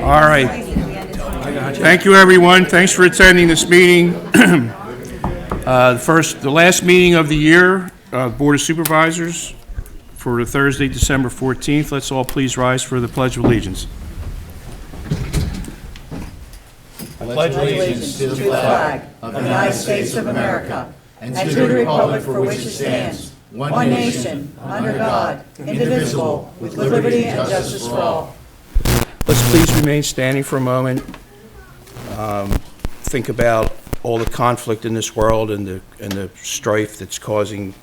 All right. Thank you, everyone. Thanks for attending this meeting. The last meeting of the year, Board of Supervisors, for Thursday, December 14th. Let's all please rise for the Pledge of Allegiance. I pledge allegiance to the flag of the United States of America and to the republic for which it stands, one nation, under God, indivisible, with liberty and justice for all. Let's please remain standing for a moment. Think about all the conflict in this world and the strife that's causing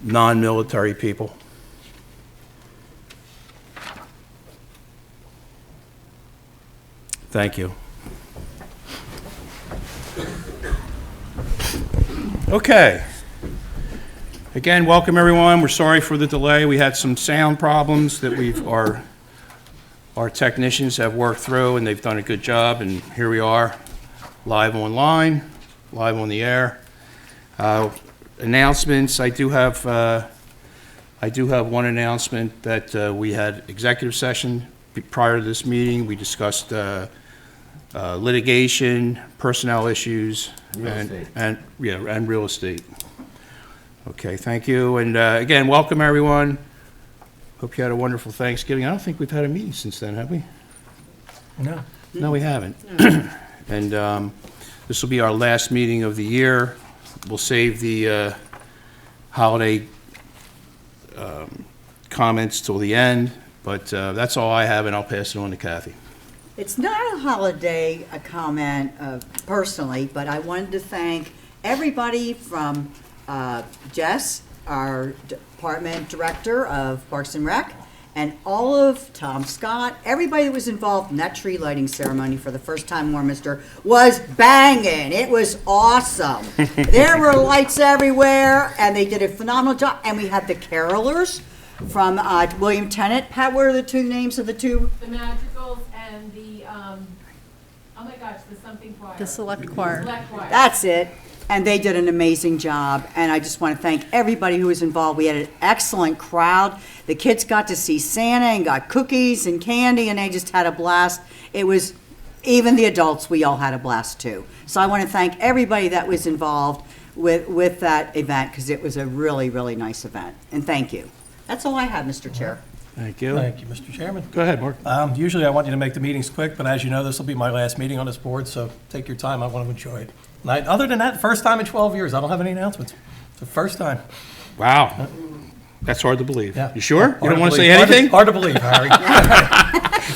non-military people. Thank you. Okay. Again, welcome everyone. We're sorry for the delay. We had some sound problems that our technicians have worked through, and they've done a good job, and here we are, live online, live on the air. Announcements, I do have one announcement that we had executive session prior to this meeting. We discussed litigation, personnel issues, and real estate. Okay, thank you, and again, welcome everyone. Hope you had a wonderful Thanksgiving. I don't think we've had a meeting since then, have we? No, we haven't. And this will be our last meeting of the year. We'll save the holiday comments till the end, but that's all I have, and I'll pass it on to Kathy. It's not a holiday comment personally, but I wanted to thank everybody from Jess, our department director of Parks and Rec, and all of Tom Scott, everybody that was involved in that tree lighting ceremony for the first time in Warminster was banging. It was awesome. There were lights everywhere, and they did a phenomenal job. And we had the carolers from William Tennant. Pat, what are the two names of the two? The Madrigals and the, oh my gosh, the something choir. The select choir. Select choir. That's it. And they did an amazing job, and I just want to thank everybody who was involved. We had an excellent crowd. The kids got to see Santa and got cookies and candy, and they just had a blast. It was, even the adults, we all had a blast too. So I want to thank everybody that was involved with that event, because it was a really, really nice event. And thank you. That's all I have, Mr. Chair. Thank you. Thank you, Mr. Chairman. Go ahead, Mark. Usually I want you to make the meetings quick, but as you know, this will be my last meeting on this board, so take your time. I want to enjoy it. Other than that, first time in 12 years. I don't have any announcements. It's the first time. Wow. That's hard to believe. Yeah. You sure? Hard You don't to want to say believe. anything? Hard to believe, Harry.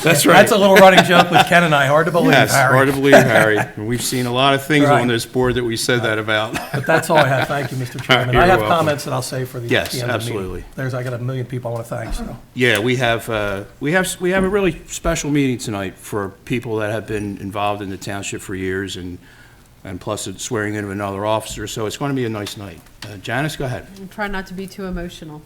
That's right. That's a little running joke with Ken and I. Hard to believe, Yes, Harry. hard to believe, Harry. And we've seen a lot of things Right. on this board that we said that about. But that's all I have. Thank you, Mr. Chairman. You're I have welcome. comments that I'll say for the Yes, the end of the meeting. absolutely. I got a million people I want to thank, so. Yeah, we have a really special meeting tonight for people that have been involved in the township for years, and plus it's swearing in of another officer, so it's going to be a nice night. Janice, go ahead. Try not to be too emotional,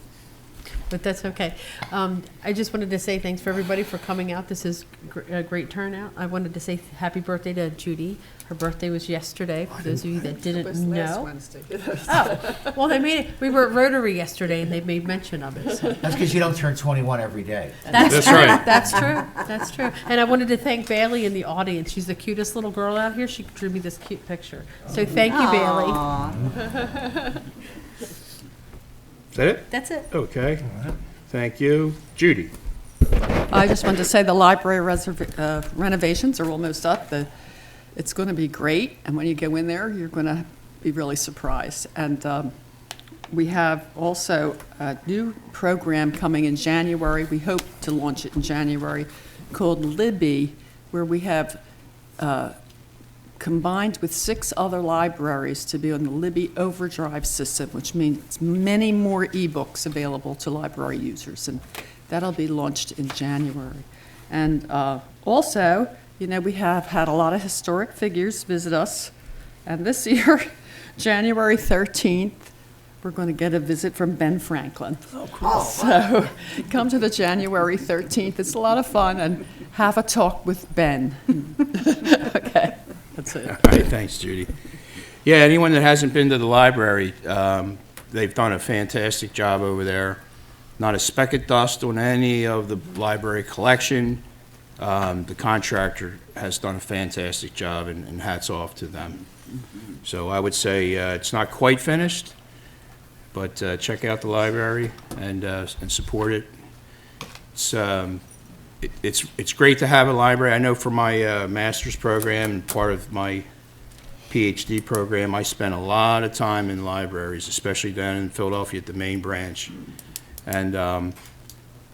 but that's okay. I just wanted to say thanks for everybody for coming out. This is a great turnout. I wanted to say happy birthday to Judy. Her birthday was yesterday, for those of you that didn't know. Wednesday. Oh, well, they made it, we were at Rotary yesterday, and they made mention of it, so. That's because you don't turn 21 every day. That's true. right. That's true. That's true. And I wanted to thank Bailey in the audience. She's the cutest little girl out here. She drew me this cute picture. So thank you, Bailey. Aw. Is that it? That's it. Okay. Thank you. Judy. I just wanted to say the library renovations are almost up. It's going to be great, and when you go in there, you're going to be really surprised. And we have also a new program coming in January. We hope to launch it in January, called Libby, where we have combined with 6 other libraries to be on the Libby Overdrive system, which means many more ebooks available to library users, and that'll be launched in January. And also, you know, we have had a lot of historic figures visit us, and this year, January 13th, we're going to get a visit from Ben Franklin. Oh, cool. So come to the January 13th. It's a lot of fun, and have a talk with Ben. Okay, that's it. All right, thanks, Judy. Yeah, anyone that hasn't been to the library, they've done a fantastic job over there. Not a speck of dust on any of the library collection. The contractor has done a fantastic job, and hats off to them. So I would say it's not quite finished, but check out the library and support it. It's great to have a library. I know for my master's program and part of my PhD program, I spent a lot of time in libraries, especially down in Philadelphia at the main branch. And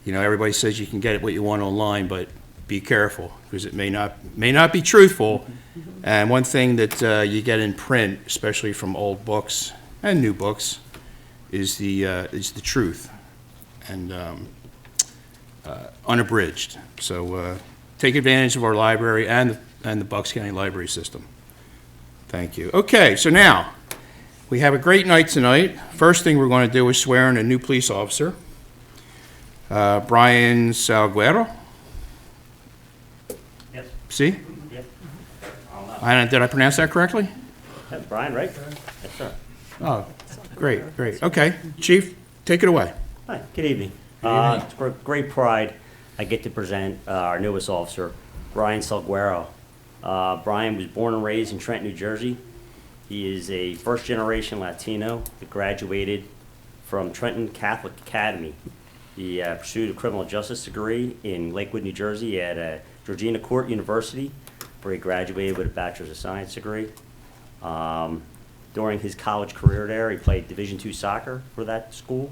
everybody says you can get what you want online, but be careful, because it may not be truthful. And one thing that you get in print, especially from old books and new books, is the truth and unabridged. So take advantage of our library and the Bucks County Library System. Thank you. Okay, so now we have a great night tonight. First thing we're going to do is swear in a new police officer, Brian Salguero. Yes. See? Yep. Did I pronounce that correctly? That's Brian, right? Yes, sir. Oh, great. Okay, Chief, take it away. Hi, good evening. It's with great pride I get to present our newest officer, Brian Salguero. Brian was born and raised in Trenton, New Jersey. He is a first-generation Latino that graduated from Trenton Catholic Academy. He pursued a criminal justice degree in Lakewood, New Jersey at Georgina Court University, where he graduated with a Bachelor's of Science degree. During his college career there, he played Division II soccer for that school,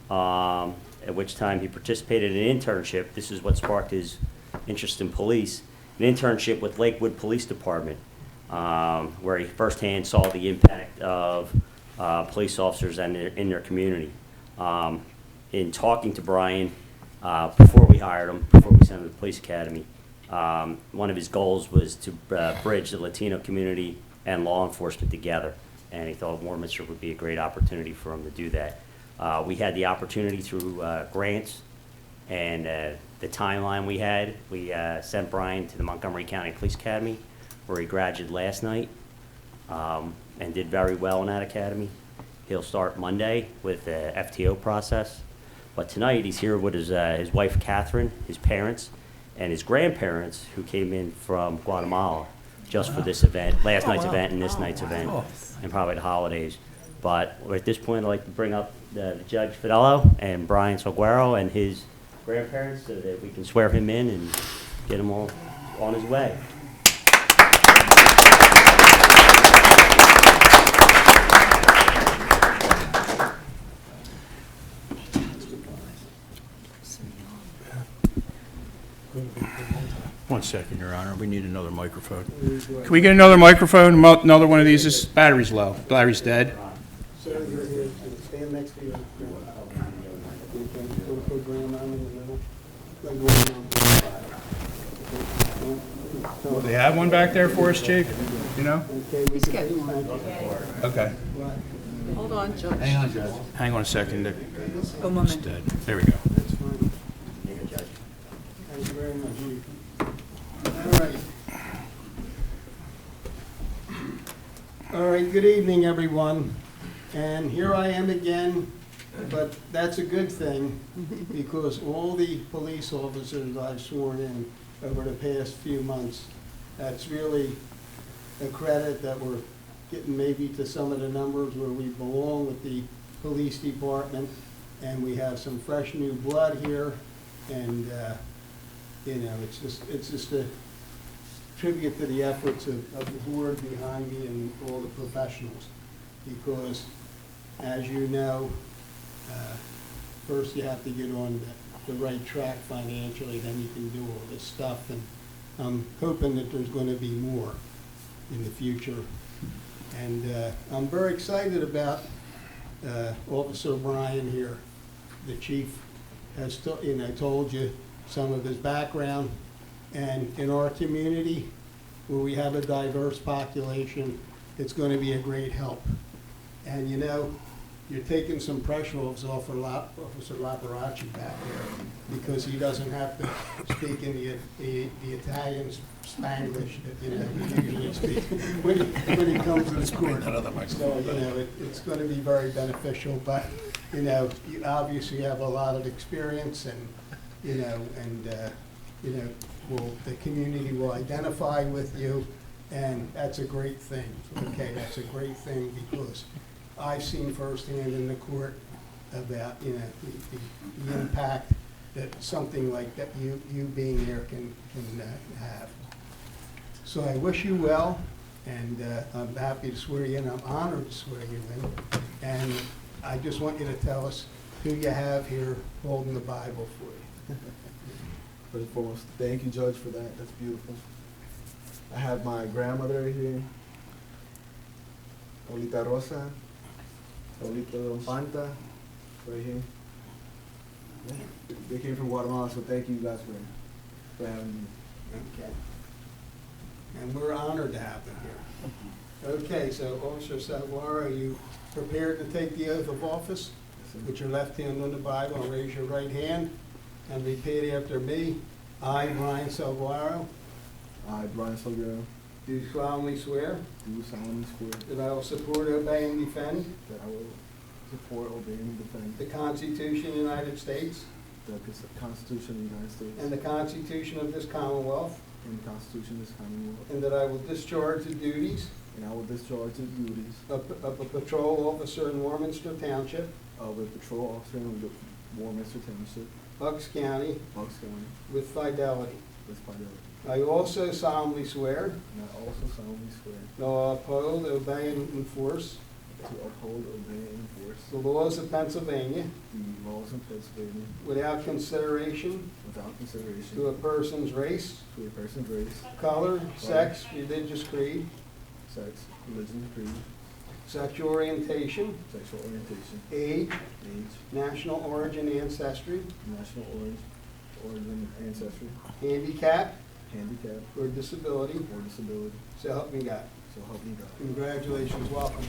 at which time he participated in an internship. This is what sparked his interest in police, an internship with Lakewood Police Department, where he firsthand saw the impact of police officers and in their community. In talking to Brian, before we hired him, before we sent him to the police academy, one of his goals was to bridge the Latino community and law enforcement together, and he thought Warminster would be a great opportunity for him to do that. We had the opportunity through grants and the timeline we had. We sent Brian to the Montgomery County Police Academy, where he graduated last night and did very well in that academy. He'll start Monday with the FTO process. But tonight he's here with his wife, Catherine, his parents, and his grandparents, who came in from Guatemala just for this event, last night's event and this night's event, and probably the holidays. But at this point, I'd like to bring up Judge Fidello and Brian Salguero and his grandparents so that we can swear him in and get him all on his way. One second, Your Honor. We need another microphone. Can we get another microphone? Another one of these? This battery's low. Battery's dead. Sir, you're here. Stand next to your grandma. You can put grandma in the middle. Let grandma. They have one back there for us, Chief? You know? Okay, we can. Okay. Hold on, Judge. Hang on, Judge. Hang on a second. One It's moment. dead. There we go. That's fine. Thank you very much. All right. All right, good evening, everyone. And here I am again, but that's a good thing, because all the police officers I've sworn in over the past few months, that's really a credit that we're getting maybe to some of the numbers where we belong with the police department, and we have some fresh new blood here, and it's just a tribute to the efforts of the board behind me and all the professionals, because as you know, first you have to get on the right track financially, then you can do all this stuff, and I'm hoping that there's going to be more in the future. And I'm very excited about Officer Brian here. The chief has told you some of his background, and in our community, where we have a diverse population, it's going to be a great help. And you're taking some pressure off Officer Laparachi back there, because he doesn't have to speak in the Italian Spanglish that we usually speak when he comes to the court. So it's going to be very beneficial. But you obviously have a lot of experience, and the community will identify with you, and that's a great thing, okay? That's a great thing, because I've seen firsthand in the court about, you know, the impact that something like that, you being there can have. So I wish you well, and I'm happy to swear you in. I'm honored to swear you in. And I just want you to tell us who you have here holding the Bible for you. First and foremost, thank you, Judge, for that. That's beautiful. I have my grandmother right here, Abuelita Rosa, Abuelito Panta, right here. Yeah. They came from Guatemala, so thank you guys for having me. Okay. And we're honored to have them here. Okay, so Officer Salguaro, are you prepared to take the oath of office? Put your left hand on the Bible and raise your right hand and repeat after me. I, Brian Salguaro, I, Brian Salguero, do solemnly swear do solemnly swear that I will support, obey, and defend that I will support, obey, and defend the Constitution of the United States the Constitution of the United States and the Constitution of this Commonwealth, and the Constitution of this Commonwealth, and that I will discharge the duties and I will discharge the duties of a patrol officer in Warminster Township, of a patrol officer in the Warminster Township, Bucks County, Bucks County, with fidelity. with fidelity. I also solemnly swear And I also solemnly swear that I will uphold, obey, and enforce to uphold, obey, and enforce the laws of Pennsylvania the laws of Pennsylvania without consideration without consideration to a person's race, to a person's race, color, sex, religious creed, sex, religion, creed, sexual orientation, sexual orientation, age, age, national origin, ancestry, national origin, ancestry, handicap, handicap, or disability. or disability. So help me God. So help me God. Congratulations, welcome.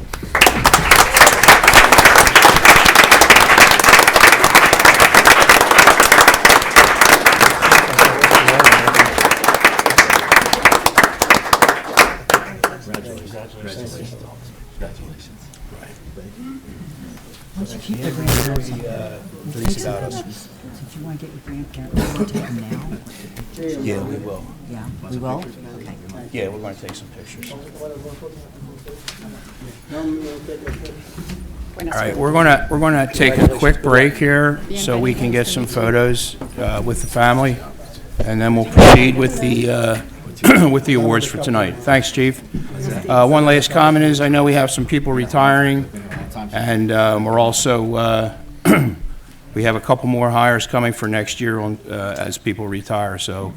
Did you want to get your grandparents, you want to take them now? Yeah, we will. Yeah, we will? Okay. Yeah, we're going to take some pictures. All right, we're gonna take a quick break here so we can get some photos with the family, and then we'll proceed with the with the awards for tonight. Thanks, Chief. One last comment is, I know we have some people retiring, and we're also we have a couple more hires coming for next year on as people retire. So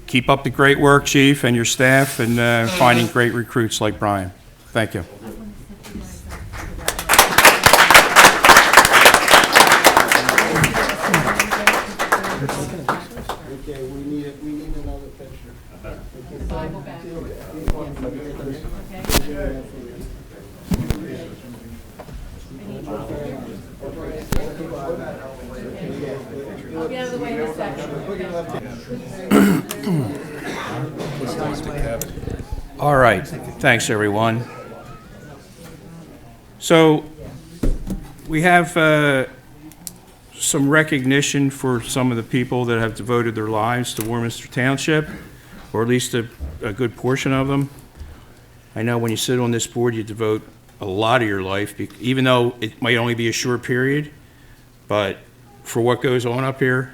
keep up the great work, Chief, and your staff, and finding great recruits like Brian. Thank you. Okay, we need another picture. Bible back. I'll be out of the way in a second. All right, thanks, everyone. So we have some recognition for some of the people that have devoted their lives to Warminster Township, or at least a good portion of them. I know when you sit on this board, you devote a lot of your life, even though it might only be a short period, but for what goes on up here,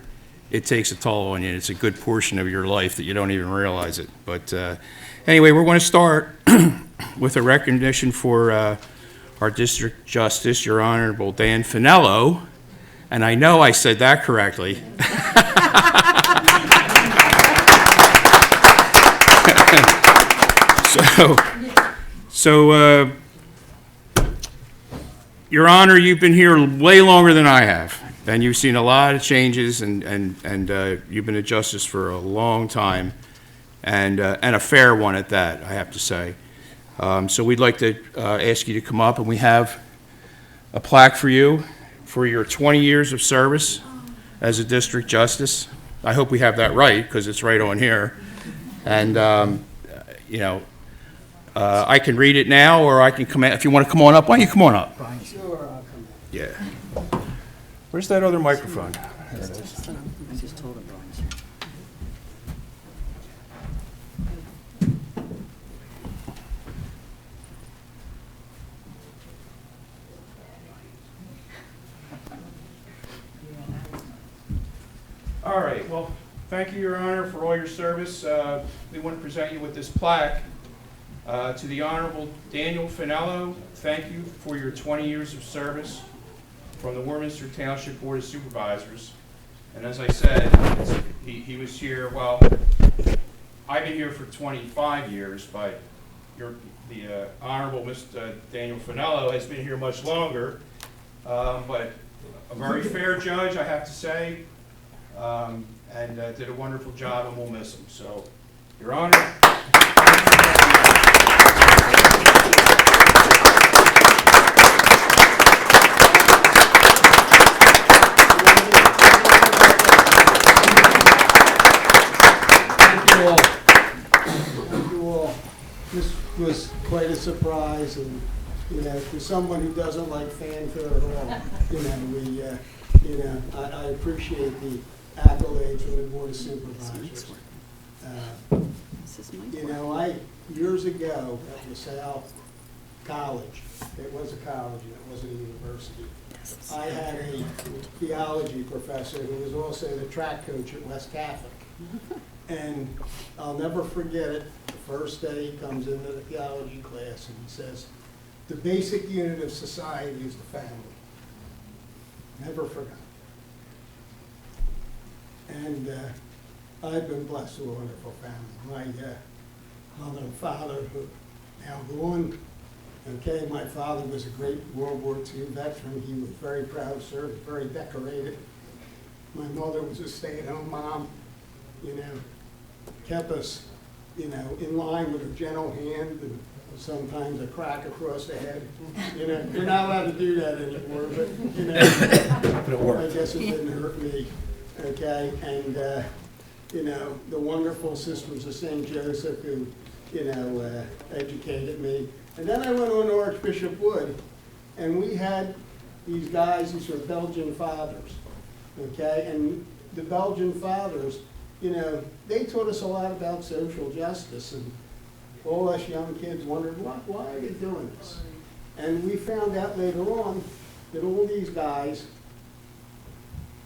it takes a toll on you. It's a good portion of your life that you don't even realize it. But anyway, we're going to start with a recognition for our District Justice, Your Honorable Dan Finello, and I know I said that correctly. So, Your Honor, you've been here way longer than I have, and you've seen a lot of changes, and you've been a justice for a long time, and a fair one at that, I have to say. So we'd like to ask you to come up, and we have a plaque for you for your 20 years of service as a district justice. I hope we have that right, because it's right on here. And, you know, I can read it now, or I can come in. If you want to come on up, why don't you come on up? Sure, I'll come. Yeah. Where's that other microphone? I just told him, Brian. All right, well, thank you, Your Honor, for all your service. We want to present you with this plaque. To the Honorable Daniel Finello, thank you for your 20 years of service from the Warminster Township Board of Supervisors. And as I said, he was here, well, I've been here for 25 years, but the Honorable Mr. Daniel Finello has been here much longer, but a very fair judge, I have to say, and did a wonderful job, and we'll miss him. So, Your Honor. Thank you all. This was quite a surprise, and, for someone who doesn't like fanfare at all, I appreciate the accolades from the Board of Supervisors. Years ago at LaSalle College, it was a college, and it wasn't a university, I had a theology professor who was also the track coach at West Catholic. And I'll never forget it. The first day he comes into the theology class and he says, the basic unit of society is the family. Never forgot. And I've been blessed with a wonderful family. My mother and father, who now gone. Okay, my father was a great World War II veteran. He was very proud, sir, very decorated. My mother was a stay-at-home mom, kept us, in line with a gentle hand and sometimes a crack across the head. You're not allowed to do that anymore, but, I guess it didn't hurt me, okay? And, the wonderful Sisters of St. Joseph who, educated me. And then I went on to Archbishop Wood, and we had these guys, these were Belgian fathers, okay? And the Belgian fathers, they taught us a lot about social justice, and all us young kids wondered, why are they doing this? And we found out later on that all these guys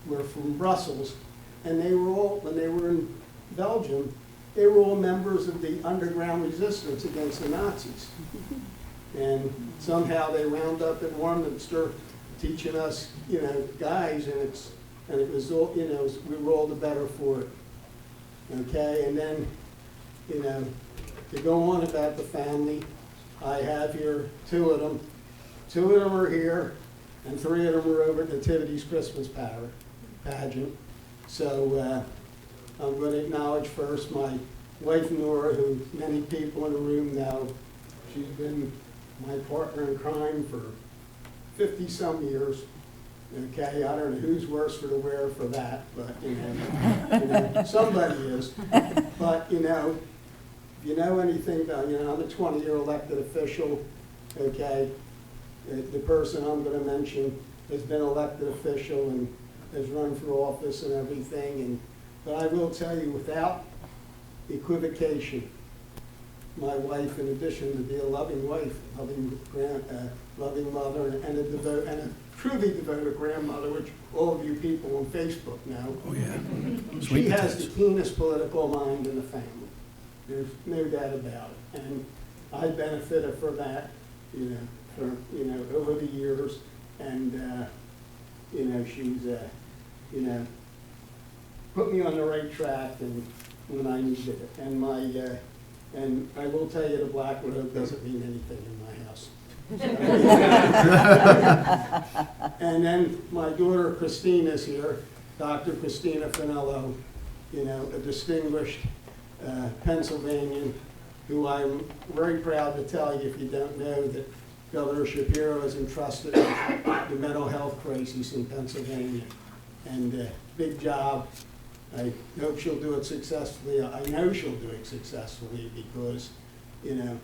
were from Brussels, and they were all, when they were in Belgium, they were all members of the underground resistance against the Nazis. And somehow they wound up at Warminster teaching us, guys, and it was all, we were all the better for it. Okay, and then, to go on about the family, I have here two of them. Two of them are here, and three of them are over at Nativity's Christmas pageant. So I'm going to acknowledge first my wife Nora, who many people in the room know. She's been my partner in crime for 50-some years. Okay, I don't know who's worse for the wear for that, but somebody is. But if you know anything about, I'm a 20-year elected official. Okay, the person I'm going to mention has been elected official and has run for office and everything. But I will tell you, without equivocation, my wife, in addition to be a loving wife, loving mother, and a truly devoted grandmother, which all of you people on Facebook know. Oh, yeah. She has the keenest political mind in the family. There's no doubt about it. And I benefited from that, over the years. And, she's, put me on the right track and when I needed it. And and I will tell you, the black robe doesn't mean anything in my house. And then my daughter Christina's here, Dr. Christina Finello, a distinguished Pennsylvanian, who I'm very proud to tell you, if you don't know, that Governor Shapiro has entrusted with the mental health crisis in Pennsylvania. And big job. I hope she'll do it successfully. I know she'll do it successfully because,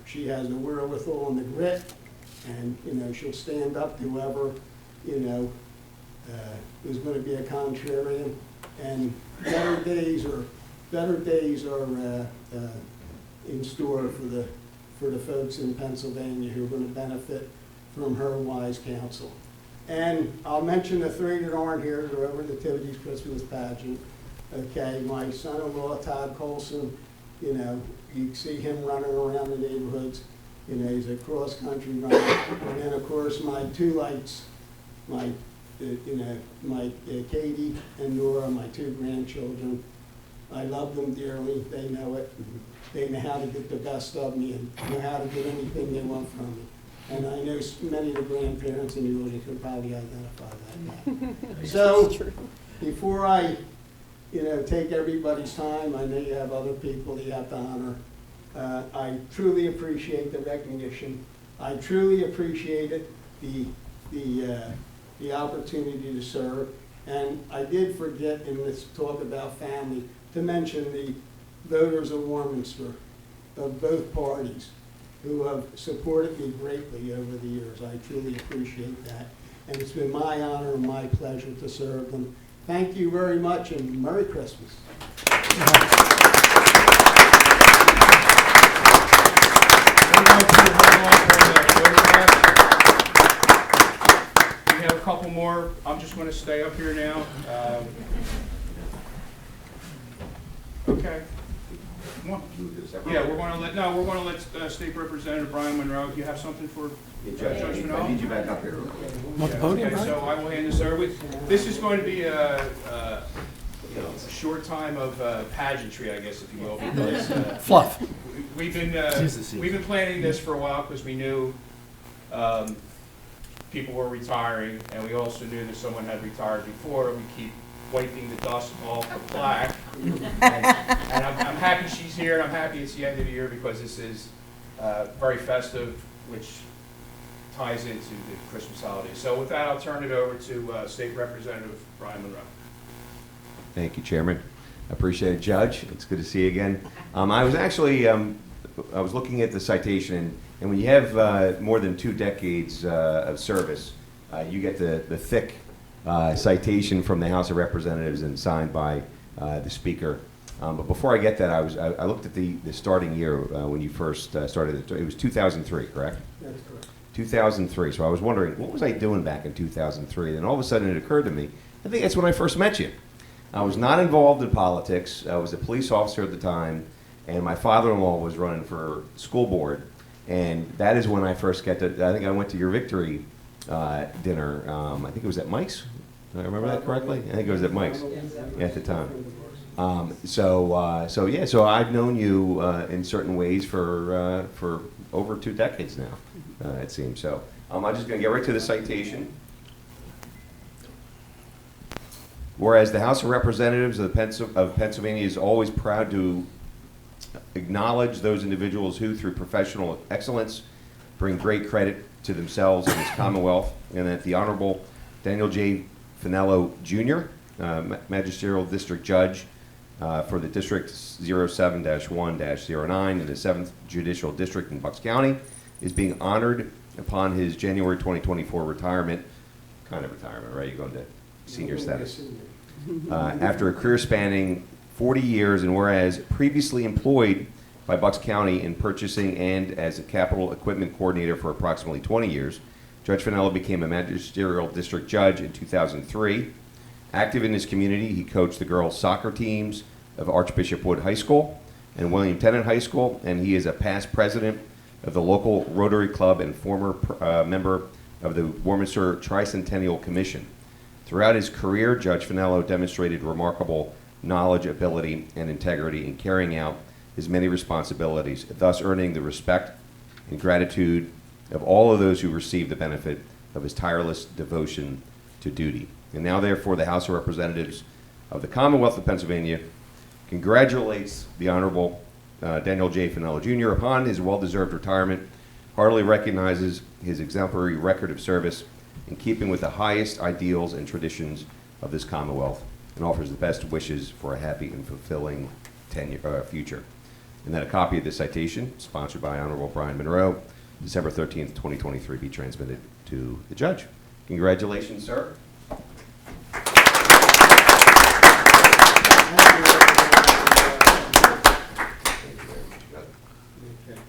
she has the wherewithal and the grit, and, she'll stand up to whoever, who's going to be a contrarian. And better days are in store for the folks in Pennsylvania who are going to benefit from her wise counsel. And I'll mention the three that aren't here. They're over at the Nativity's Christmas pageant. Okay, my son-in-law, Todd Colson, you know, you see him running around the neighborhoods. You know, he's a cross-country runner. And then, of course, my two lights, my, Katie and Nora, my two grandchildren. I love them dearly. They know it. They know how to get the best of me and know how to get anything they want from me. And I know many of the grandparents in the audience can probably identify that. So, before I, take everybody's time, I know you have other people that you have to honor. I truly appreciate the recognition. I truly appreciated the opportunity to serve. And I did forget in this talk about family to mention the voters of Warminster, of both parties, who have supported me greatly over the years. I truly appreciate that. And it's been my honor and my pleasure to serve them. Thank you very much, and Merry Christmas. We have a couple more. I'm just going to stay up here now. Okay. Yeah, we're going to let State Representative Brian Monroe. Do you have something for Judge Monroe? I need you back up here. Okay, so I will hand this over. This is going to be a short time of pageantry, I guess, if you will, because Fluff. we've been planning this for a while because we knew people were retiring, and we also knew that someone had retired before. We keep wiping the dust off the plaque, and I'm happy she's here, and I'm happy it's the end of the year because this is very festive, which ties into the Christmas holiday. So with that, I'll turn it over to State Representative Brian Monroe. Thank you, Chairman. I appreciate it, Judge. It's good to see you again. I was actually, I was looking at the citation, and when you have more than 2 decades of service, you get the thick citation from the House of Representatives and signed by the Speaker. But before I get that, I looked at the starting year when you first started. It was 2003, correct? That's correct. 2003. So I was wondering, what was I doing back in 2003? Then all of a sudden it occurred to me, I think that's when I first met you. I was not involved in politics. I was a police officer at the time, and my father-in-law was running for school board. And that is when I first got to, I think I went to your victory dinner. I think it was at Mike's. Do I remember that correctly? I think it was at Mike's at the time. So I've known you in certain ways for over 2 decades now, it seems. So I'm just going to get right to the citation. Whereas the House of Representatives of Pennsylvania is always proud to acknowledge those individuals who, through professional excellence, bring great credit to themselves and this Commonwealth, and that the Honorable Daniel J. Finello, Jr., Magisterial District Judge for the District 07-1-09 in the 7th Judicial District in Bucks County, is being honored upon his January 2024 retirement, kind of retirement, right? You're going to senior status. After a career spanning 40 years, and whereas previously employed by Bucks County in purchasing and as a capital equipment coordinator for approximately 20 years, Judge Finello became a magisterial district judge in 2003. Active in his community, he coached the girls' soccer teams of Archbishop Wood High School and William Tennant High School, and he is a past president of the local Rotary Club and former member of the Warminster Tricentennial Commission. Throughout his career, Judge Finello demonstrated remarkable knowledge, ability, and integrity in carrying out his many responsibilities, thus earning the respect and gratitude of all of those who receive the benefit of his tireless devotion to duty. And now, therefore, the House of Representatives of the Commonwealth of Pennsylvania congratulates the Honorable Daniel J. Finello, Jr. upon his well-deserved retirement, heartily recognizes his exemplary record of service in keeping with the highest ideals and traditions of this Commonwealth, and offers the best wishes for a happy and fulfilling future. And that a copy of this citation, sponsored by Honorable Brian Monroe, December 13th, 2023, be transmitted to the judge. Congratulations, sir.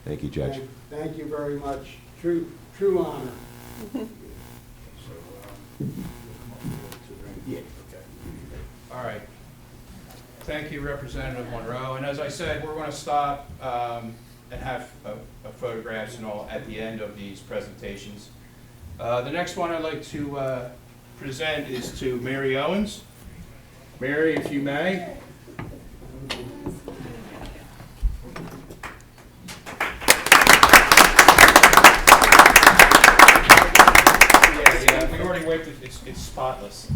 Thank you, Judge. Thank you very much. True honor. Yeah, okay. All right. Thank you, Representative Monroe. And as I said, we're going to stop and have photographs and all at the end of these presentations. The next one I'd like to present is to Mary Owens. Mary, if you may. Yeah, we already wiped it. It's spotless.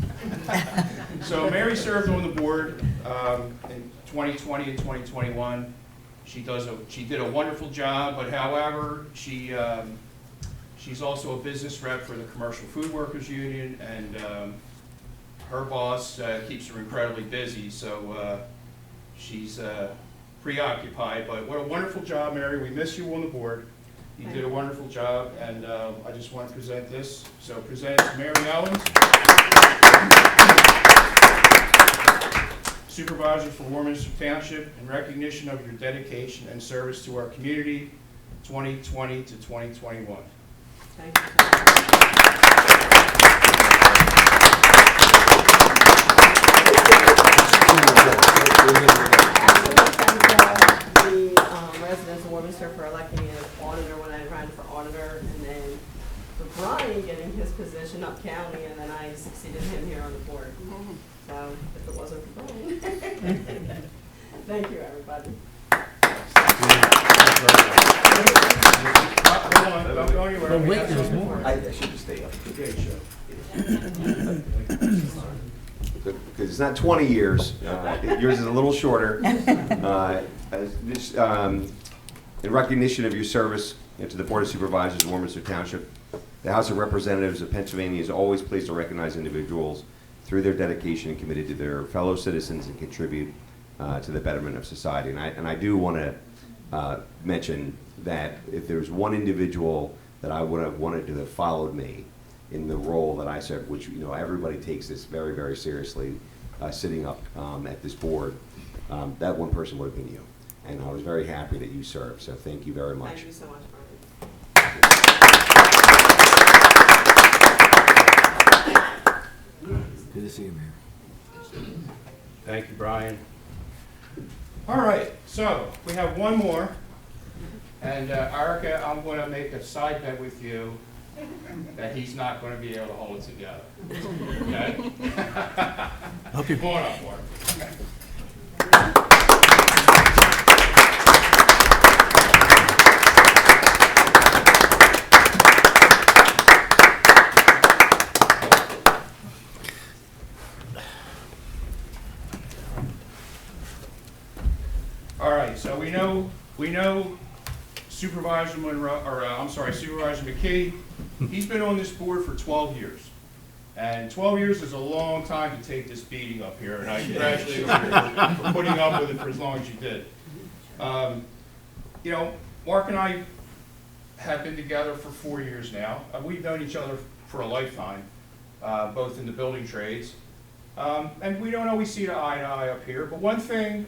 So Mary served on the board in 2020 and 2021. She did a wonderful job, but however, she's also a business rep for the Commercial Food Workers Union, and her boss keeps her incredibly busy, so she's preoccupied. But what a wonderful job, Mary. We miss you on the board. You did a wonderful job, and I just want to present this. So present it to Mary Owens, Supervisor for Warminster Township, in recognition of your dedication and service to our community, 2020 to 2021. Thank you so much. The residents of Warminster for electing me as auditor when I ran for auditor, and then for Brian getting his position up county, and then I succeeded him here on the board. So if it wasn't for Brian. Thank you, everybody. Don't go anywhere. We have something more. I should just stay up. Okay, sure. Because it's not 20 years. Yours is a little shorter. In recognition of your service to the Board of Supervisors of Warminster Township, the House of Representatives of Pennsylvania is always pleased to recognize individuals through their dedication and committed to their fellow citizens and contribute to the betterment of society. And I do want to mention that if there's one individual that I would have wanted to have followed me in the role that I served, which everybody takes this very, very seriously, sitting up at this board, that one person would have been you. And I was very happy that you served, so thank you very much. Thank you so much, Brian. Good to see you, Mayor. Thank you, Brian. All right, so we have one more. And Erica, I'm going to make a side bet with you that he's not going to be able to hold it together. Okay? Come on up, Mark. All right, so we know Supervisor Monroe, Supervisor McKee. He's been on this board for 12 years. And 12 years is a long time to take this beating up here, and I congratulate you for putting up with it for as long as you did. Mark and I have been together for 4 years now. We've known each other for a lifetime, both in the building trades. And we don't always see eye to eye up here, but one thing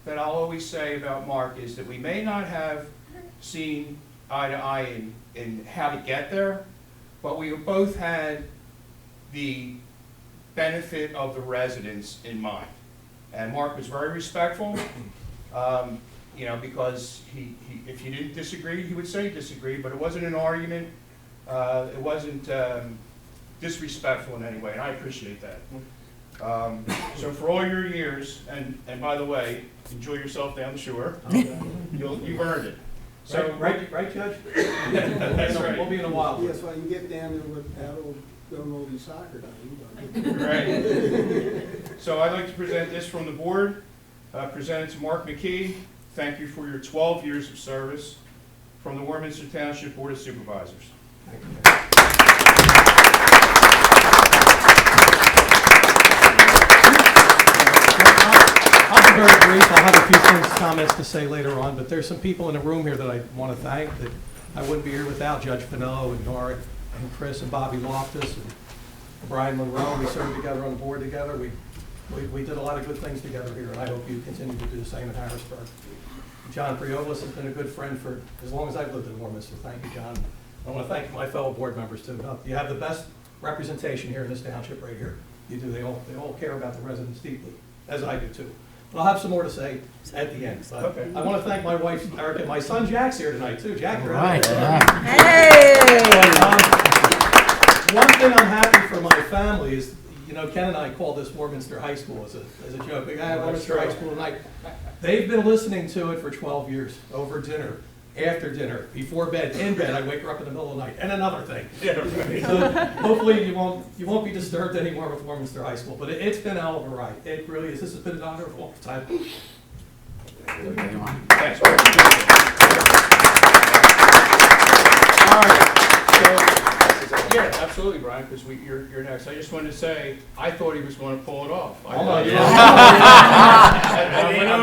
that I'll always say about Mark is that we may not have seen eye to eye in how to get there, but we both had the benefit of the residents in mind. And Mark was very respectful, because if you didn't disagree, he would say disagree, but it wasn't an argument. It wasn't disrespectful in any way, and I appreciate that. So for all your years, and by the way, enjoy yourself down the shore. You've earned it. So right, Judge? That's right. We'll be in a while. Yes, well, I can get down there without going all these soccer games. Right. So I'd like to present this from the board. Presented to Mark McKee. Thank you for your 12 years of service from the Warminster Township Board of Supervisors. Thank you. I'll be very brief. I'll have a few comments to say later on, but there's some people in the room here that I want to thank that I wouldn't be here without. Judge Finot and Nora and Chris and Bobby Loftus and Brian Monroe. We served together on the board together. We did a lot of good things together here, and I hope you continue to do the same in Harrisburg. John Priolis has been a good friend for as long as I've lived in Warminster. Thank you, John. I want to thank my fellow board members too. You have the best representation here in this township right here. You do. They all care about the residents deeply, as I do too. But I'll have some more to say at the end. But I want to thank my wife, Erica, and my son Jack's here tonight, too. Jack, you're out. One thing I'm happy for my family is, you know, Ken and I call this Warminster High School as a joke. Big guy, Warminster High School tonight. They've been listening to it for 12 years, over dinner, after dinner, before bed, in bed. I wake her up in the middle of the night, and another thing. So hopefully you won't be disturbed anymore with Warminster High School. But it's been a hell of a ride. It really is. This has been an honor of all time. Thanks. All right. So, yeah, absolutely, Brian, because you're next. I just wanted to say, I thought he was going to pull it off. I'm going to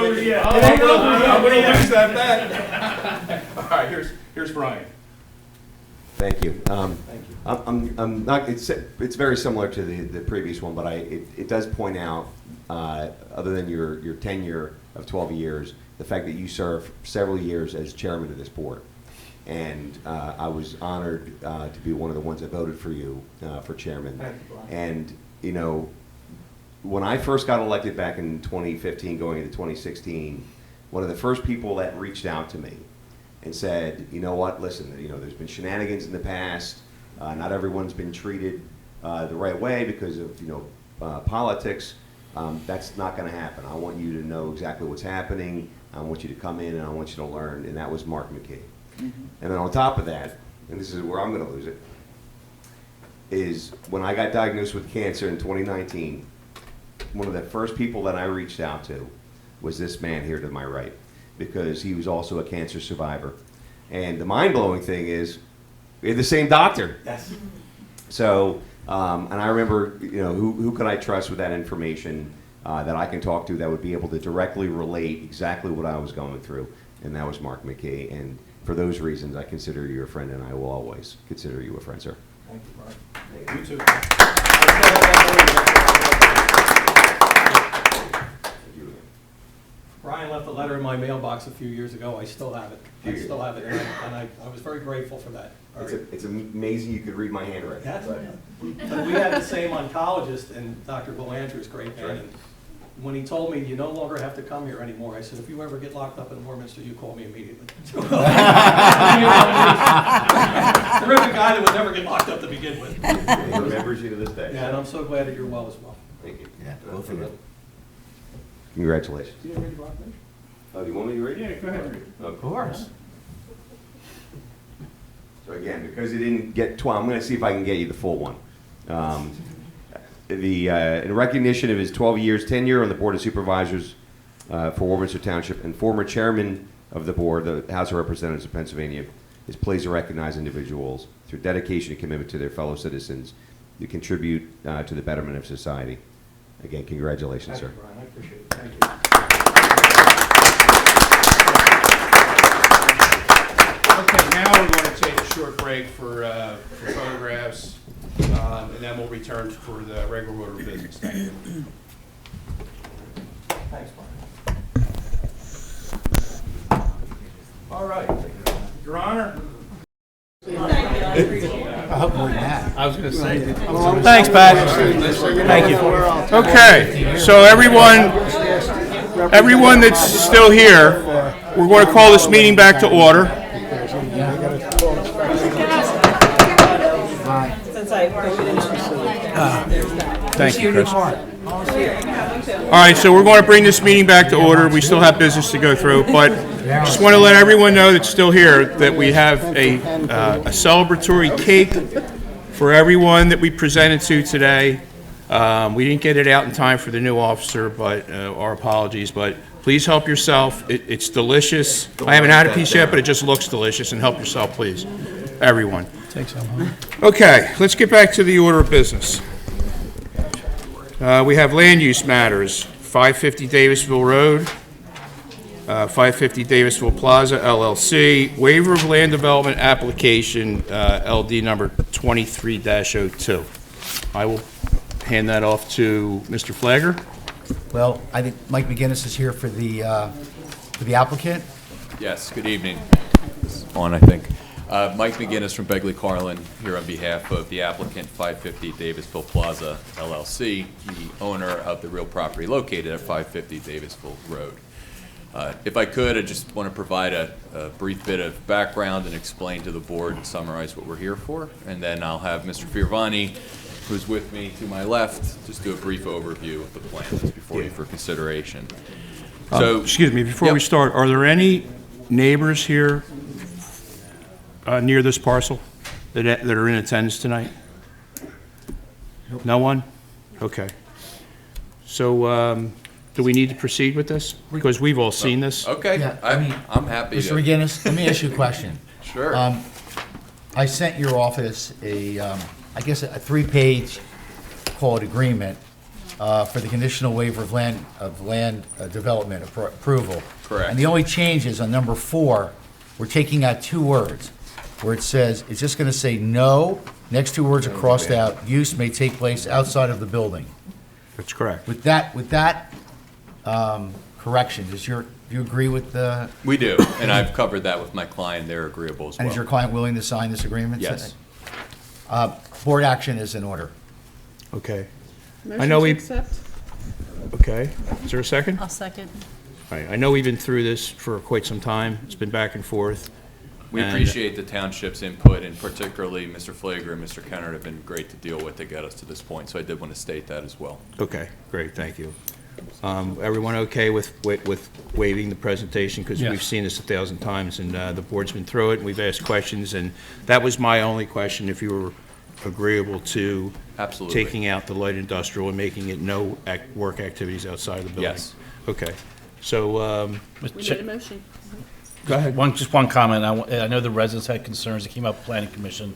lose that bet. All right, here's Brian. Thank you. I'm not. It's very similar to the previous one, but it does point out, other than your tenure of 12 years, the fact that you served several years as chairman of this board. And I was honored to be one of the ones that voted for you for chairman. Thank you, Brian. And, you know, when I first got elected back in 2015 going into 2016, one of the first people that reached out to me and said, you know what, listen, you know, there's been shenanigans in the past. Not everyone's been treated the right way because of, you know, politics. That's not going to happen. I want you to know exactly what's happening. I want you to come in and I want you to learn. And that was Mark McKee. And then on top of that, and this is where I'm going to lose it, is when I got diagnosed with cancer in 2019, one of the first people that I reached out to was this man here to my right, because he was also a cancer survivor. And the mind-blowing thing is, we had the same doctor. Yes. So, and I remember, you know, who could I trust with that information that I can talk to that would be able to directly relate exactly what I was going through, and that was Mark McKee. And for those reasons, I consider you a friend, and I will always consider you a friend, sir. Thank you, Brian. You too. Brian left a letter in my mailbox a few years ago. I still have it. And I was very grateful for that. It's amazing you could read my handwriting. That's right. But we had the same oncologist, and Dr. Belanger is a great man. And when he told me, you no longer have to come here anymore, I said, if you ever get locked up in Warminster, you call me immediately. Terrific guy that would never get locked up to begin with. He remembers you to this day. Yeah, and I'm so glad that you're well as well. Thank you. Yeah, both of you. Congratulations. Do you read the proclamation? Oh, do you want me to read it? Yeah, go ahead. Of course. So again, because it didn't get 12, I'm going to see if I can get you the full one. In recognition of his 12 years tenure on the Board of Supervisors for Warminster Township and former chairman of the board, the House of Representatives of Pennsylvania, is pleased to recognize individuals through dedication and commitment to their fellow citizens who contribute to the betterment of society. Again, congratulations, sir. Thank you, Brian. I appreciate it. Thank you. Okay, now we're going to take a short break for photographs, and then we'll return for the regular order of business. Thank you. Thanks, Brian. All right. Your Honor. I hope more than that. I was going to say. Thanks, Pat. Thank you. Okay, so everyone that's still here, we're going to call this meeting back to order. Thank you, Chris. All right, so we're going to bring this meeting back to order. We still have business to go through, but just want to let everyone know that's still here that we have a celebratory cake for everyone that we presented to today. We didn't get it out in time for the new officer, but our apologies. But please help yourself. It's delicious. I haven't had a piece yet, but it just looks delicious. And help yourself, please, everyone. Take some home. Okay, let's get back to the order of business. We have land use matters, 550 Davisville Road, 550 Davisville Plaza LLC, waiver of land development application, LD number 23-02. I will hand that off to Mr. Flagger. Well, I think Mike McGinnis is here for the applicant. Yes, good evening. This is on, I think. Mike McGinnis from Begley Carlin, here on behalf of the applicant, 550 Davisville Plaza LLC, the owner of the real property located at 550 Davisville Road. If I could, I just want to provide a brief bit of background and explain to the board and summarize what we're here for, and then I'll have Mr. Fioravani, who's with me to my left, just do a brief overview of the plan that's before you for consideration. So, excuse me, before we start, are there any neighbors here near this parcel that are in attendance tonight? No one? Okay. So, do we need to proceed with this? Because we've all seen this. Okay, Yeah, I'm happy Mr. to. McGinnis, let me ask you a question. Sure. I sent your office I guess a 3-page, call it agreement, for the conditional waiver of land development approval. Correct. And the only change is on number 4, we're taking out 2 words, where it says, it's just gonna say no, next 2 words are crossed out, use may take place outside of the building. That's correct. With that correction, do you agree with the? We do, and I've covered that with my client. They're agreeable as well. And is your client willing to sign this agreement? Yes. Board action is in order. Okay. Motion to accept? Okay. Is there a second? I'll second. All right. I know we've been through this for quite some time. It's been back and forth. We And- appreciate the township's input, and particularly Mr. Flager and Mr. Kennard have been great to deal with to get us to this point, so I did want to state that as well. Okay, great, thank you. Everyone okay with waiving the presentation? Because we've seen this 1,000 times, and the board's been through it, and we've asked questions, and that was my only question, if you were agreeable to Absolutely. taking out the light industrial and making it no work activities outside of the building? Yes. Okay, so, We need a motion. go ahead. Just one comment. I know the residents had concerns. It came up with Planning Commission.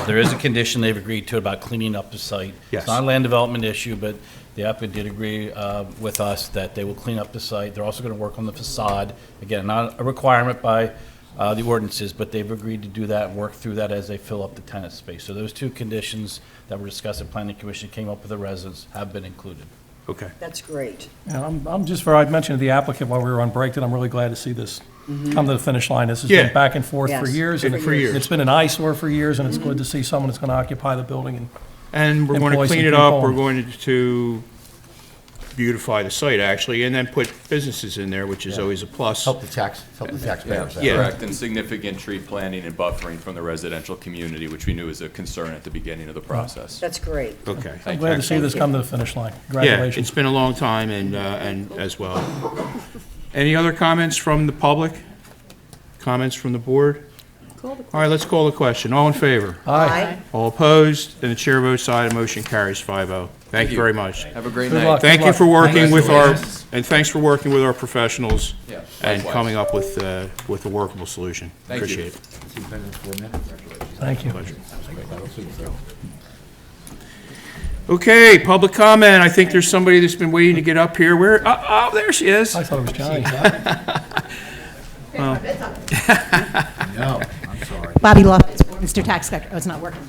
There is a condition they've agreed to about cleaning up the site. Yes. It's not a land development issue, but the applicant did agree with us that they will clean up the site. They're also going to work on the facade. Again, not a requirement by the ordinances, but they've agreed to do that and work through that as they fill up the tenant space. So those 2 conditions that were discussed at Planning Commission came up with the residents have been included. Okay. That's great. Yeah, I'm just, I'd mentioned to the applicant while we were on break that I'm really glad to see this come to the finish line. This has Yeah. been back and forth for Yes. years. And for years. It's been an eyesore for years, and it's good to see someone that's going to occupy the building. And we're going to Employ some clean it up, people. we're going to beautify the site, actually, and then put businesses in there, which is always a plus. Help the taxpayers out. Yeah. Correct, and significant tree planting and buffering from the residential community, which we knew was a concern at the beginning of the process. That's great. Okay. I'm glad to see this come to the finish line. Yeah, Congratulations. it's been a long time, and as well. Any other comments from the public? Comments from the board? All right, let's call the question. All in favor? Aye. All opposed? And the chair votes aye, the motion carries 5-0. Thank you very much. Have a great Good night. luck. Thank you for working with our, Congratulations. and thanks for working with our professionals Yeah, and likewise. coming up with a workable solution. Thank you. Appreciate it. Thank you. Okay, public comment. I think there's somebody that's been waiting to get up here. Where, oh, there she is. I thought it was Johnny. No, I'm sorry. Bobby Loftus, Mr. Tax Collector. Oh, it's not working.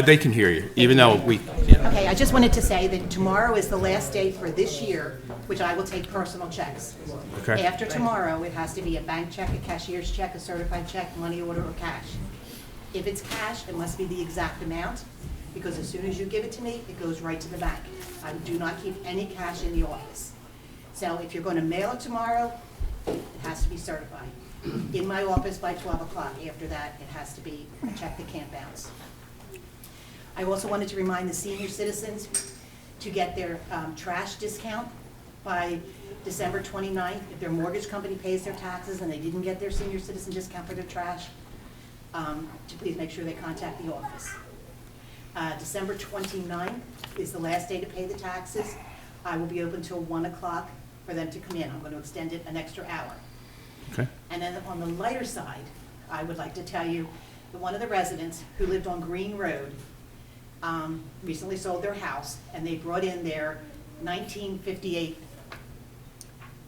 They can hear you, even though we, Okay, I just wanted to say that tomorrow is the last day for this year, which I will take personal checks. Okay. After tomorrow, it has to be a bank check, a cashier's check, a certified check, money order, or cash. If it's cash, it must be the exact amount, because as soon as you give it to me, it goes right to the bank. I do not keep any cash in the office. So if you're going to mail it tomorrow, it has to be certified. In my office by 12 o'clock. After that, it has to be a check that can't bounce. I also wanted to remind the senior citizens to get their trash discount by December 29th. If their mortgage company pays their taxes and they didn't get their senior citizen discount for their trash, to please make sure they contact the office. December 29th is the last day to pay the taxes. I will be open till 1 o'clock for them to come in. I'm going to extend it an extra hour. okay. And then on the lighter side, I would like to tell you that one of the residents who lived on Green Road recently sold their house, and they brought in their 1958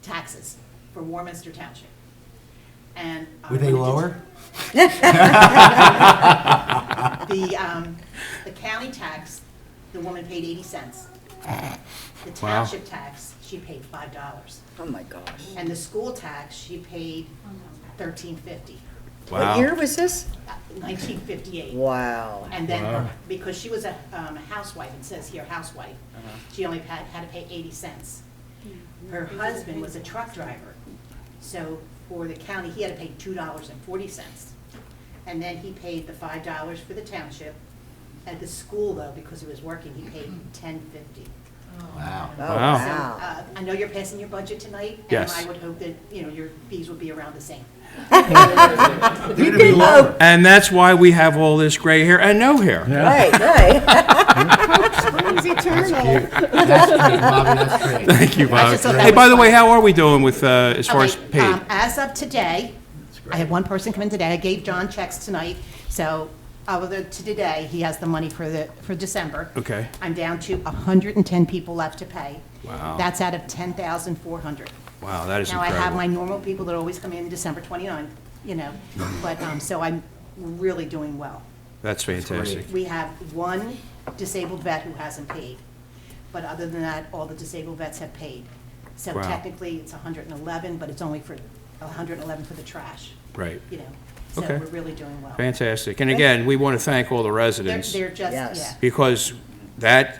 taxes for Warminster Township. And Were they lower? The county tax, the woman paid 80 cents. The Wow. township tax, she paid $5. Oh, my gosh. And the school tax, she paid $13.50. What year was this? 1958. Wow. And then, Wow. because she was a housewife, it says here housewife, she only had to pay 80 cents. Her husband was a truck driver, so for the county, he had to pay $2.40. And then he paid the $5 for the township. At the school, though, because he was working, he paid $10.50. Wow. Oh, Wow. wow. I know you're passing your budget tonight. Yes. And I would hope that, your fees would be around the same. You can hope. And that's why we have all this gray hair and no hair. Right, right. It's eternal. Bobby, that's great. Thank you, I Bob. just thought that Hey, by was the way, fun. how are we doing with, as far as Okay, paid? As of today, I had one person come in today. I gave John checks tonight, so to today, he has the money for December. Okay. I'm down to 110 people left to pay. Wow. That's out of 10,400. Wow, that is Now, I have my incredible. normal people that always come in December 29th, but, so I'm really doing well. That's fantastic. We have one disabled vet who hasn't paid, but other than that, all the disabled vets have paid. So Wow. technically, it's 111, but it's only for 111 for the trash, Right. So Okay. we're really doing well. Fantastic. And again, we want to thank all the residents. They're just, Yes. yeah. Because that,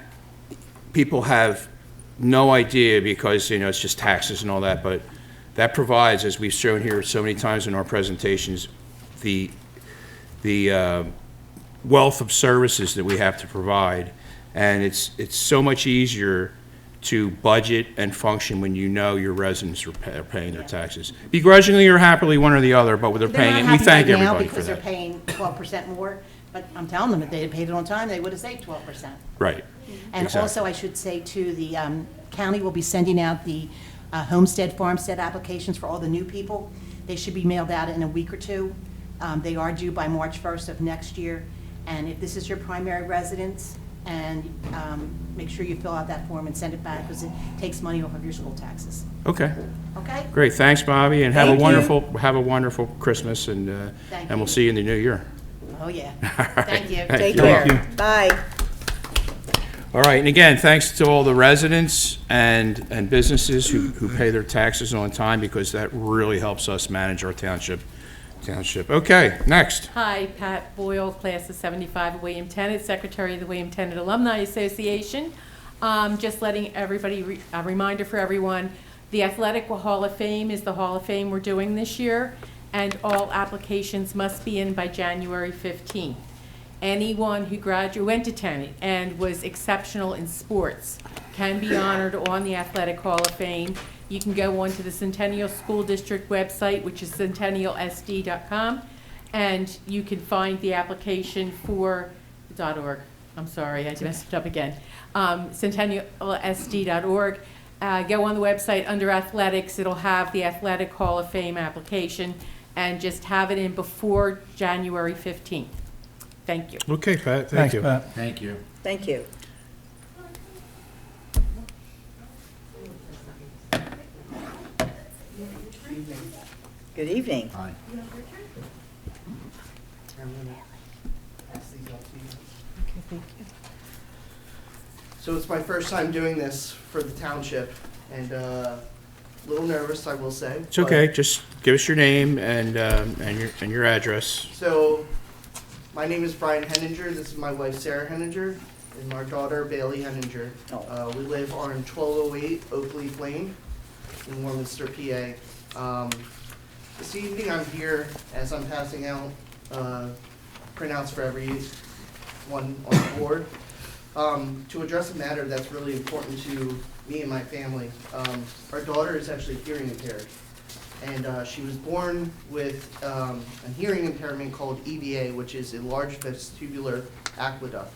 people have no idea because, it's just taxes and all that, but that provides, as we've shown here so many times in our presentations, the wealth of services that we have to provide. And it's so much easier to budget and function when you know your residents are paying their taxes. Begrudgingly or happily, one or the other, but they're They're paying not it. We happy thank right now everybody for because they're that. paying 12% more, but I'm telling them if they had paid it on time, they would have saved 12%. Right. And Exactly. also, I should say too, the county will be sending out the homestead, farmstead applications for all the new people. They should be mailed out in a week or two. They are due by March 1st of next year. And if this is your primary residence, and make sure you fill out that form and send it back, because it takes money off of your school taxes. Okay. Okay? Great, thanks, Bobby, and have Thank a wonderful Christmas, and Thank we'll you. see you in the new year. Oh, yeah. All right. Thank you. Take you. care. Bye. All right, and again, thanks to all the residents and businesses who pay their taxes on time, because that really helps us manage our township. Okay, next. Hi, Pat Boyle, class of 75, William Tennant, Secretary of the William Tennant Alumni Association. Just letting everybody, a reminder for everyone, the Athletic Hall of Fame is the Hall of Fame we're doing this year, and all applications must be in by January 15th. Anyone who went to Tennant and was exceptional in sports can be honored on the Athletic Hall of Fame. You can go onto the Centennial School District website, which is centennialsd.com, and you can find the application for .org. I'm sorry, I messed it up again. Centennialsd.org. Go on the website under athletics. It'll have the Athletic Hall of Fame application, and just have it in before January 15th. Thank you. Okay, Pat, thank you. Thank you. Thank you. Good evening. Hi. So it's my first time doing this for the township, and a little nervous, I will say. It's okay, just give us your name and your address. So, my name is Brian Henninger. This is my wife Sarah Henninger, and our daughter Bailey Henninger. We live on 1208 Oakleaf Lane in Warminster, PA. This evening I'm here as I'm passing out printouts for everyone on the board to address a matter that's really important to me and my family. Our daughter is actually hearing impaired, and she was born with a hearing impairment called EVA, which is enlarged vestibular aqueduct.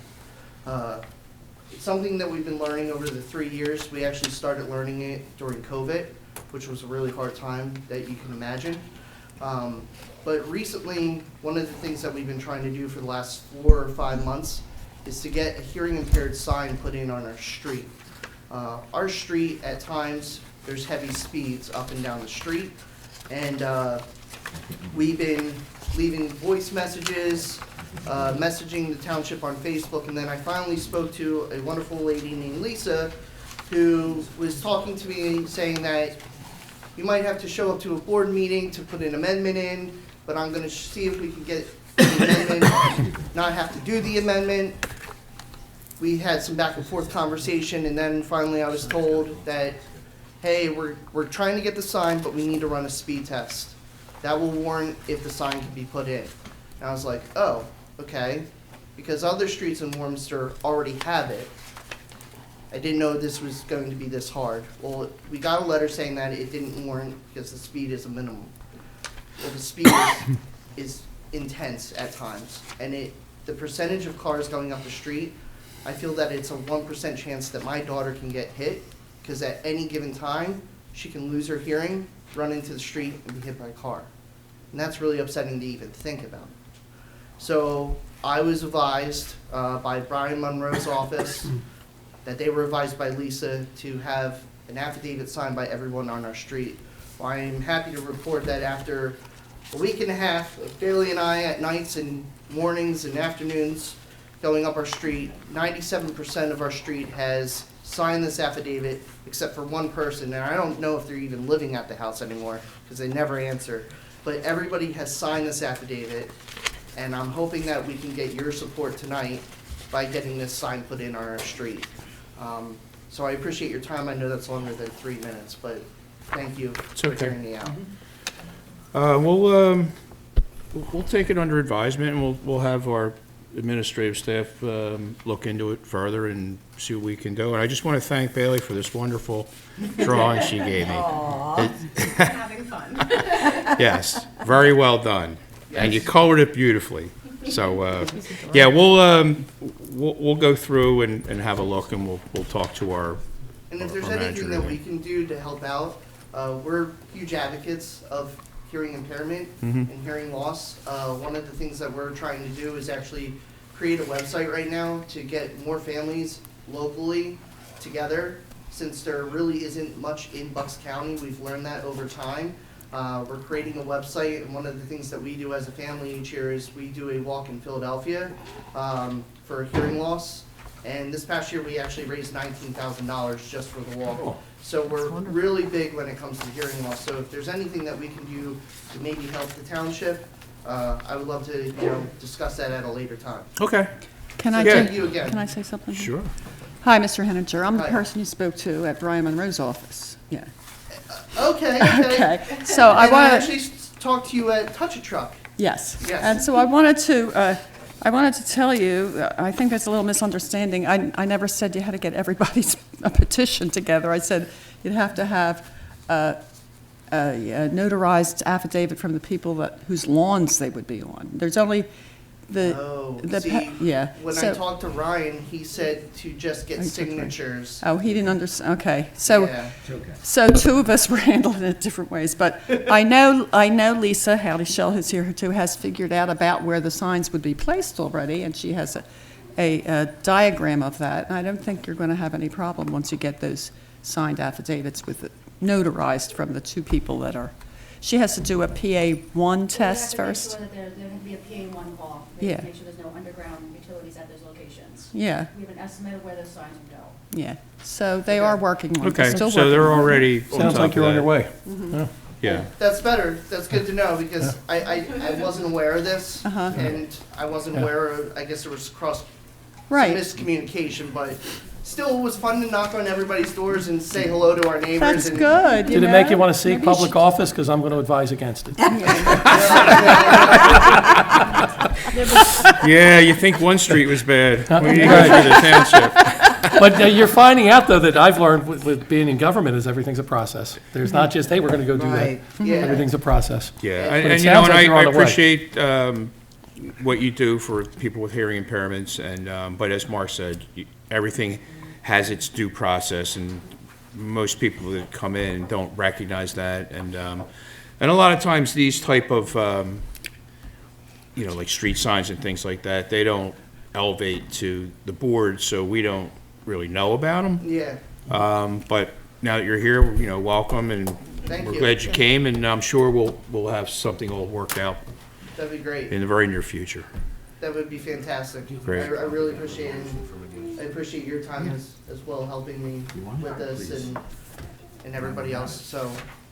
It's something that we've been learning over the 3 years. We actually started learning it during COVID, which was a really hard time that you can imagine. But recently, one of the things that we've been trying to do for the last 4 or 5 months is to get a hearing impaired sign put in on our street. Our street, at times, there's heavy speeds up and down the street, and we've been leaving voice messages, messaging the township on Facebook, and then I finally spoke to a wonderful lady named Lisa who was talking to me saying that you might have to show up to a board meeting to put an amendment in but I'm gonna see if we can get the amendment, not have to do the amendment. We had some back and forth conversation, and then finally I was told that, hey, we're trying to get the sign, but we need to run a speed test. That will warrant if the sign can be put in. And I was like, oh, okay, because other streets in Warminster already have it. I didn't know this was going to be this hard. Well, we got a letter saying that it didn't warrant because the speed is a minimum. Well, the speed is intense at times, and the percentage of cars going up the street, I feel that it's a 1% chance that my daughter can get hit, because at any given time, she can lose her hearing, run into the street, and be hit by a car. And that's really upsetting to even think about. So I was advised by Brian Monroe's office that they were advised by Lisa to have an affidavit signed by everyone on our street. Well, I am happy to report that after a week and a half of Bailey and I at nights and mornings and afternoons going up our street, 97% of our street has signed this affidavit except for one person, and I don't know if they're even living at the house anymore because they never answer. But everybody has signed this affidavit, and I'm hoping that we can get your support tonight by getting this sign put in on our street. So I appreciate your time. I know that's longer than 3 minutes, but thank you for hearing me out. We'll take it under advisement, and we'll have our administrative staff look into it further and see what we can do. And I just want to thank Bailey for this wonderful drawing she gave me. Having fun. Yes, very well done. And you colored it beautifully. So, yeah, we'll go through and have a look, and we'll talk to our And if there's our anything manager. that we can do to help out, we're huge advocates of hearing impairment and hearing loss. One of the things that we're trying to do is actually create a website right now to get more families locally together. Since there really isn't much in Bucks County, we've learned that over time. We're creating a website, and one of the things that we do as a family each year is we do a walk in Philadelphia for hearing loss. And this past year, we actually raised $19,000 just for the walk. So we're really big when it comes to hearing loss. So if there's anything that we can do to maybe help the township, I would love to, discuss that at a later time. Okay. Can I, So do- thank you again. can I say something? Sure. Hi, Mr. Henninger. I'm the Hi. person you spoke to at Brian Monroe's office. Yeah. Okay. Okay. So I And want actually talked to you at Touch a Truck. Yes. Yes. And so I wanted to tell you, I think there's a little misunderstanding. I never said you had to get everybody's a petition together. I said you'd have to have a notarized affidavit from the people whose lawns they would be on. There's only yeah. When I talked to Ryan, he said to just get signatures. Oh, he didn't understand, okay. So, Yeah. so two of us were handling it different ways, but I know Lisa Howdy Shell, who's here too, has figured out about where the signs would be placed already, and she has a diagram of that. And I don't think you're going to have any problem once you get those signed affidavits with it notarized from the two people that are, she has to do a PA1 test first. We have to make sure that there can be a PA1 call. Yeah. Make sure there's no underground utilities at those locations. Yeah. We have an estimate of where those signs would go. Yeah, so they are working on it. Okay, Still so they're working on it. already on Sounds top like of you're on that. your way. Mm-hmm. Yeah. That's better. That's good to know because I wasn't aware of this, and I wasn't aware of. I guess there was some Right. miscommunication, but still, it was fun to knock on everybody's doors and say hello to our neighbors. That's and good. Did it make you want to seek public office? Because I'm going to advise against it. Yeah, you think one street was bad. When you go through the township. But you're finding out, though, that I've learned with being in government is everything's a process. There's not just, hey, we're going to go do Right. that. Yeah. Everything's a process. Yeah, But it and sounds like I you're on the way. appreciate what you do for people with hearing impairments, and but as Mark said, everything has its due process, and most people that come in don't recognize that, and a lot of times these type of like street signs and things like that, they don't elevate to the board, so we don't really know about them. Yeah. But now that you're here, welcome, and Thank we're you. glad you came, and I'm sure we'll have something all worked out That'd be great. in the very near future. That would be fantastic. Great. I really appreciate it. I appreciate your time as well, helping me with this and everybody else. So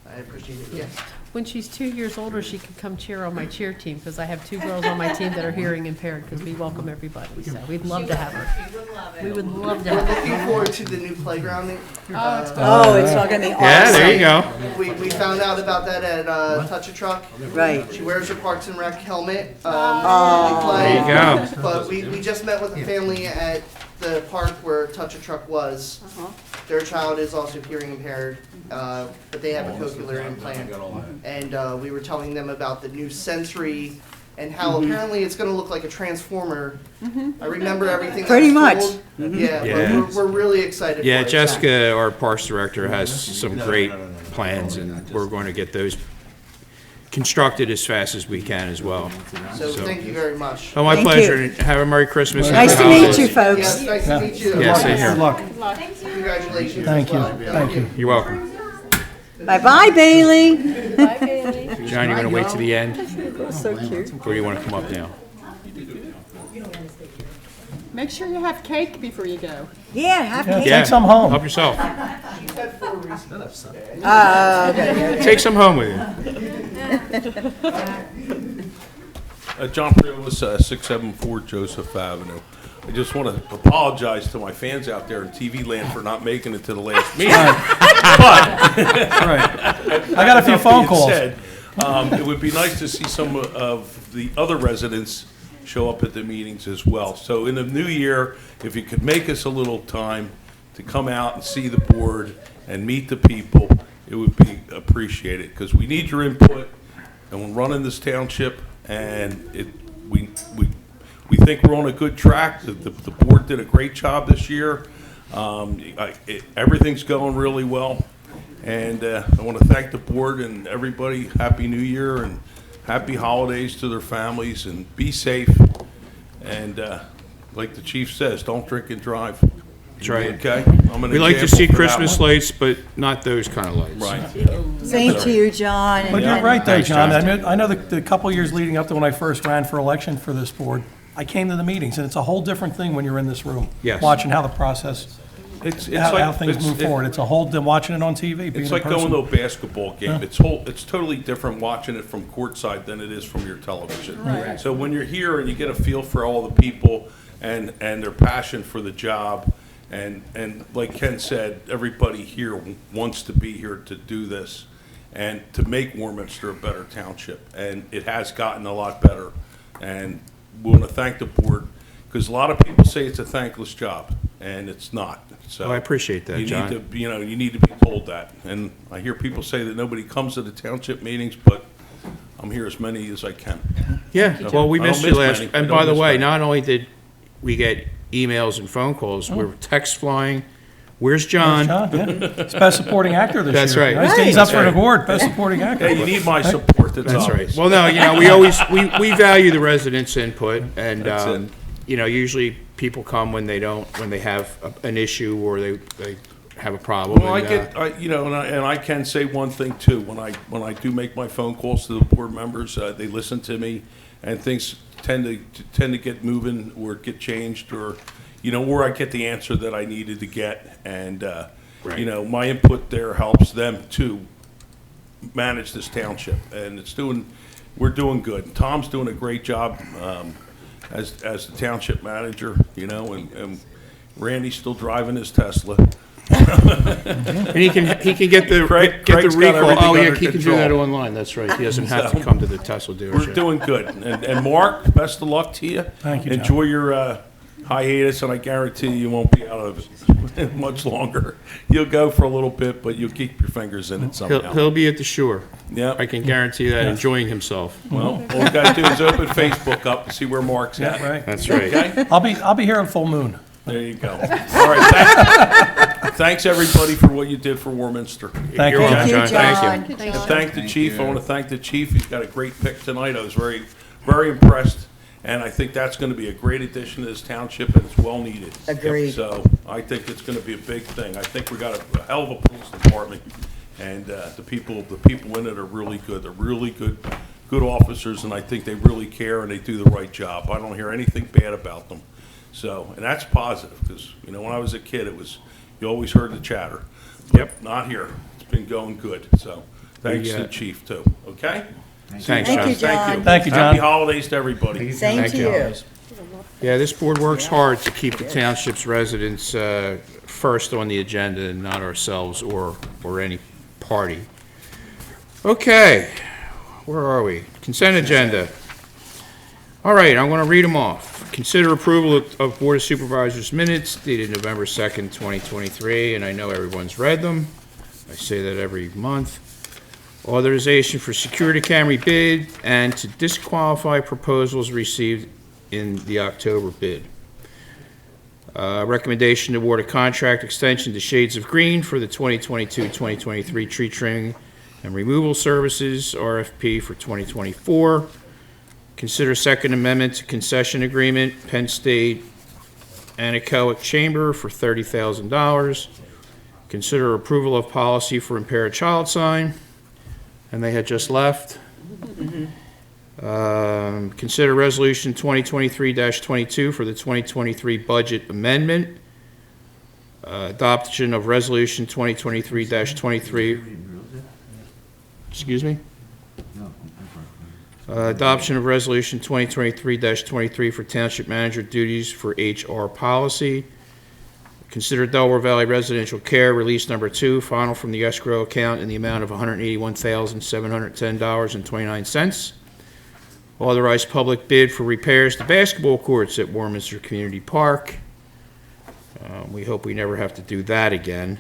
I appreciate it. Yes. when she's 2 years older, she can come cheer on my cheer team, because I have 2 girls on my team that are hearing impaired, because we welcome everybody, so we'd love to have her. We would love to We're have looking her. forward to the new playground. Oh, it's all gonna be awesome. Yeah, there you go. We found out about that at Touch a Truck. Right. She wears her Parks and Rec helmet. Oh. We play. There you go. But we just met with a family at the park where Touch a Truck was. Their child is also hearing impaired, but they have a cochlear implant. And we were telling them about the new sensory and how apparently it's going to look like a transformer. I remember everything. that Pretty was much. told. Yeah, Yeah. but we're really excited. Yeah, for it. Jessica, our Parks Director, has some great plans, and we're going to get those constructed as fast as we can as well. So thank you very much. Oh, my Thank pleasure. you. Have a Merry Christmas. and Nice happy to meet holidays. you, folks. Yes, nice to meet you. Yeah, same here. Good luck. Congratulations. Thank as you. well. Thank you. You're welcome. Bye-bye, Bailey. John, you're going to wait to the end, So cute. or do you want to come up now? Make sure you have cake before you go. Yeah, have cake. Yeah, some home. Help yourself. Okay. Take some home with you. John Priolas, 674 Joseph Avenue. I just want to apologize to my fans out there in TV land for not making it to the last meeting. I got a few phone calls. It would be nice to see some of the other residents show up at the meetings as well. So in the new year, if you could make us a little time to come out and see the board and meet the people, it would be appreciated, because we need your input, and we're running this township, and we think we're on a good track. The board did a great job this year. Everything's going really well, and I want to thank the board and everybody. Happy New Year and happy holidays to their families, and be safe. And like the chief says, don't drink and drive. That's right. Okay? I'm an We like to example see for that Christmas one. lights, but not those kind of lights. Right. Same to you, John. But you're right there, Thanks, John. John. I know the couple years leading up to when I first ran for election for this board, I came to the meetings, and it's a whole different thing when you're in this room. Yes. Watching how the process, It's how like things move forward. It's a whole, watching it on TV, being It's in like going person. to a basketball game. It's totally different watching it from courtside than it is from your television. Right. So when you're here and you get a feel for all the people and their passion for the job, and like Ken said, everybody here wants to be here to do this and to make Warminster a better township. And it has gotten a lot better. And we want to thank the board, because a lot of people say it's a thankless job, and it's not. So Oh, I appreciate that, you John. need to, you need to be told that. And I hear people say that nobody comes to the township meetings, but I'm here as many as I can. Yeah, well, we I don't missed you miss last, many. I and don't by the miss way, many. not only did we get emails and phone calls, we're text flying. Where's John? John, yeah. He's best supporting actor this That's year. right. He's That's up for an right. award, best supporting actor. Yeah, you need my support, that's That's right. obvious. Well, no, we always, we value the residents' input, and, That's it. usually people come when they have an issue or they have a problem. Well, and, and I can say one thing too. When I do make my phone calls to the board members, they listen to me, and things tend to get moving or get changed, or where I get the answer that I needed to get, and Right. my input there helps them to manage this township, and we're doing good. Tom's doing a great job as the township manager, and Randy's still driving his Tesla. And he can get the Craig's got recall. everything Oh, yeah, under he can do that control. online. That's right. He doesn't have So, to come to the Tesla We're dealership. doing good. And Mark, best of luck to you. Thank you, John. Enjoy your hiatus, and I guarantee you won't be out of it much longer. You'll go for a little bit, but you'll keep your fingers in it somehow. He'll be at the shore. Yeah. I can guarantee that, enjoying himself. Well, all you got to do is open Facebook up and see where Mark's at. Yeah, right. That's right. Okay? I'll be here on full moon. There you go. All right. Thanks, everybody, for what you did for Warminster. Thank You're you. welcome, John. Thank you. And thank the chief. I want to thank the chief. He's got a great pick tonight. I was very, very impressed. And I think that's going to be a great addition to this township, and it's well needed. Agreed. So I think it's going to be a big thing. I think we got a hell of a police department, and the people in it are really good. They're really good officers, and I think they really care and they do the right job. I don't hear anything bad about them. So, and that's positive, because when I was a kid, you always heard the chatter. But not here. It's been going good. So Thanks to the chief, too, okay? Thanks, Thank John. you, John. Thank you, John. Happy holidays to everybody. Same Thank to you. you. Yeah, this board works hard to keep the township's residents first on the agenda and not ourselves or any party. Okay, where are we? Consent agenda. All right, I'm going to read them off. Consider approval of Board of Supervisors minutes dated November 2nd, 2023, and I know everyone's read them. I say that every month. Authorization for security camera bid and to disqualify proposals received in the October bid. Recommendation to award a contract extension to Shades of Green for the 2022-2023 tree trimming and removal services, RFP for 2024. Consider Second Amendment to concession agreement, Penn State Anechoic Chamber for $30,000. Consider approval of policy for impaired child sign, and they had just left. Consider Resolution 2023-22 for the 2023 budget amendment. Adoption of Resolution 2023-23. Excuse me? Adoption of Resolution 2023-23 for Township Manager duties for HR policy. Consider Delaware Valley Residential Care Release Number 2, final from the escrow account in the amount of $181,710.29. Authorize public bid for repairs to basketball courts at Warminster Community Park. We hope we never have to do that again.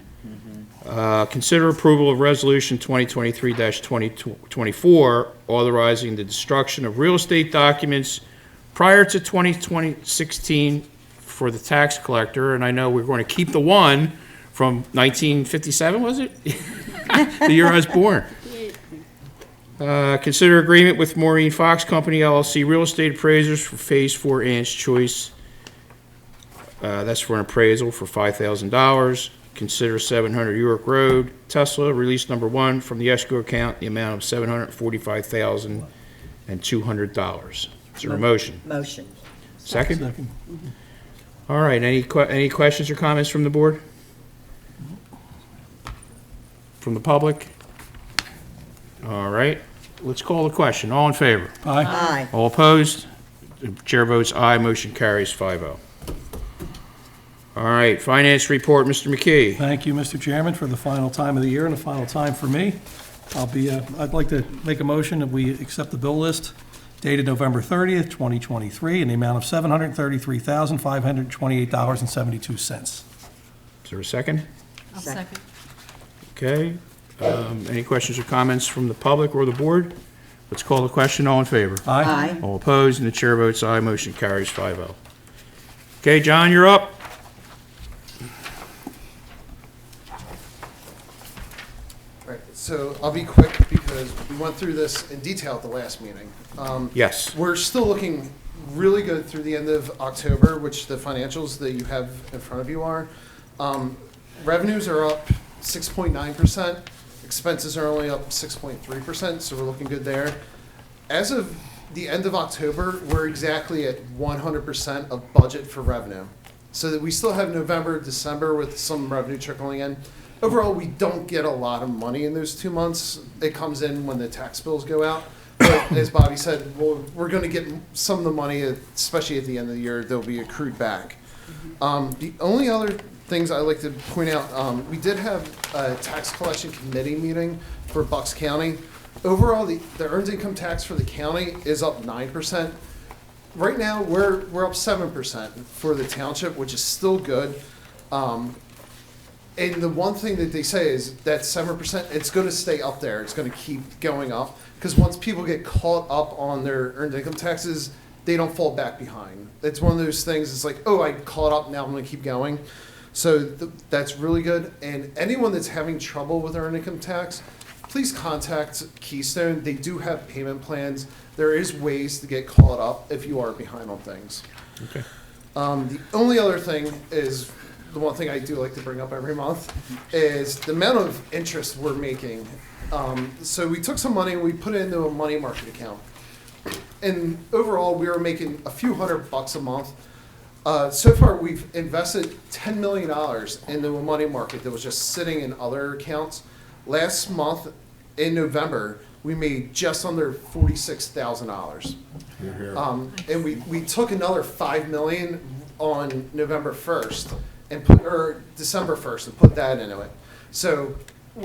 Consider approval of Resolution 2023-2024, authorizing the destruction of real estate documents prior to 2016 for the tax collector, and I know we're going to keep the one from 1957, was it? The year I was born. Consider agreement with Maureen Fox Company LLC Real Estate Appraisers for Phase 4 Ann's Choice. That's for an appraisal for $5,000. Consider 700 York Road, Tesla, release number 1 from the escrow account, the amount of $745,200. Is there a motion? Motion. Second? All right, any questions or comments from the board? From the public? All right, let's call the question. All in favor? Aye. All opposed? The chair votes aye, motion carries 5-0. All right, finance report, Mr. McKee. Thank you, Mr. Chairman, for the final time of the year and the final time for me. I'd like to make a motion that we accept the bill list dated November 30th, 2023, in the amount of $733,528.72. Is there a second? I'll second. Okay. Any questions or comments from the public or the board? Let's call the question. All in favor? Aye. All opposed? And the chair votes aye. Motion carries 5-0. Okay, John, you're up. Right, so I'll be quick because we went through this in detail at the last meeting. Yes. We're still looking really good through the end of October, which the financials that you have in front of you are. Revenues are up 6.9%. Expenses are only up 6.3%, so we're looking good there. As of the end of October, we're exactly at 100% of budget for revenue. So that we still have November, December with some revenue trickling in. Overall, we don't get a lot of money in those 2 months. It comes in when the tax bills go out. But as Bobby said, we're going to get some of the money, especially at the end of the year, they'll be accrued back. The only other things I'd like to point out, we did have a tax collection committee meeting for Bucks County. Overall, the earned income tax for the county is up 9%. Right now, we're up 7% for the township, which is still good. And the one thing that they say is that 7%, it's going to stay up there. It's going to keep going up. Because once people get caught up on their earned income taxes, they don't fall back behind. It's one of those things, it's like, oh, I caught up, now I'm going to keep going. So that's really good. And anyone that's having trouble with earned income tax, please contact Keystone. They do have payment plans. There is ways to get caught up if you are behind on things. Okay. The only other thing is, the one thing I do like to bring up every month, is the amount of interest we're making. So we took some money and we put it into a money market account. And overall, we were making a few $100 a month. So far, we've invested $10 million into a money market that was just sitting in other accounts. Last month, in November, we made just under $46,000. And we took another $5 million on November 1st or December 1st and put that into it. So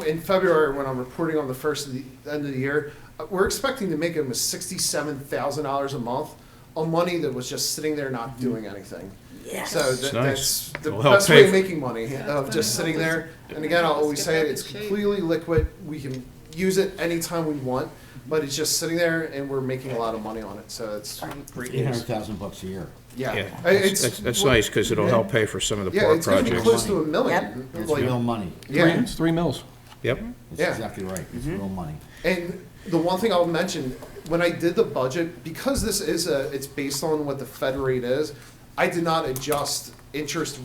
in February, when I'm reporting on the end of the year, we're expecting to make almost $67,000 a month on money that was just sitting there not doing anything. Yes. So That's nice. that's the It'll help best pay way of for- making money, of just sitting there. And again, I'll always say it, it's completely liquid. We can use it anytime we want, but it's just sitting there and we're making a lot of money on it. So it's great news. $800,000 a year. Yeah. Yeah, that's nice, because it'll help pay for some of the Yeah, park it's gonna be projects. close to $1 million. It's Like- real money. Yeah. It's 3 mils. Yep. That's Yeah. exactly right. It's real money. And the one thing I'll mention, when I did the budget, because this is it's based on what the Fed rate is, I did not adjust interest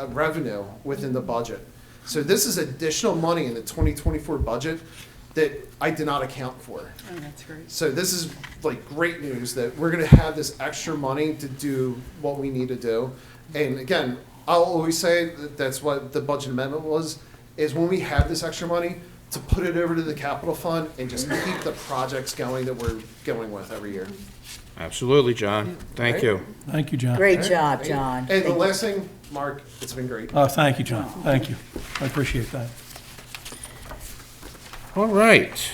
revenue within the budget. So this is additional money in the 2024 budget that I did not account for. Oh, that's great. So this is like great news that we're gonna have this extra money to do what we need to do. And again, I'll always say that that's what the budget amendment was, is when we have this extra money, to put it over to the capital fund and just keep the projects going that we're going with every year. Absolutely, John. Thank Right. you. Thank you, John. Great All right? job, John. And the last thing, Mark, it's been great. Oh, thank you, John. Thank you. I appreciate that. All right.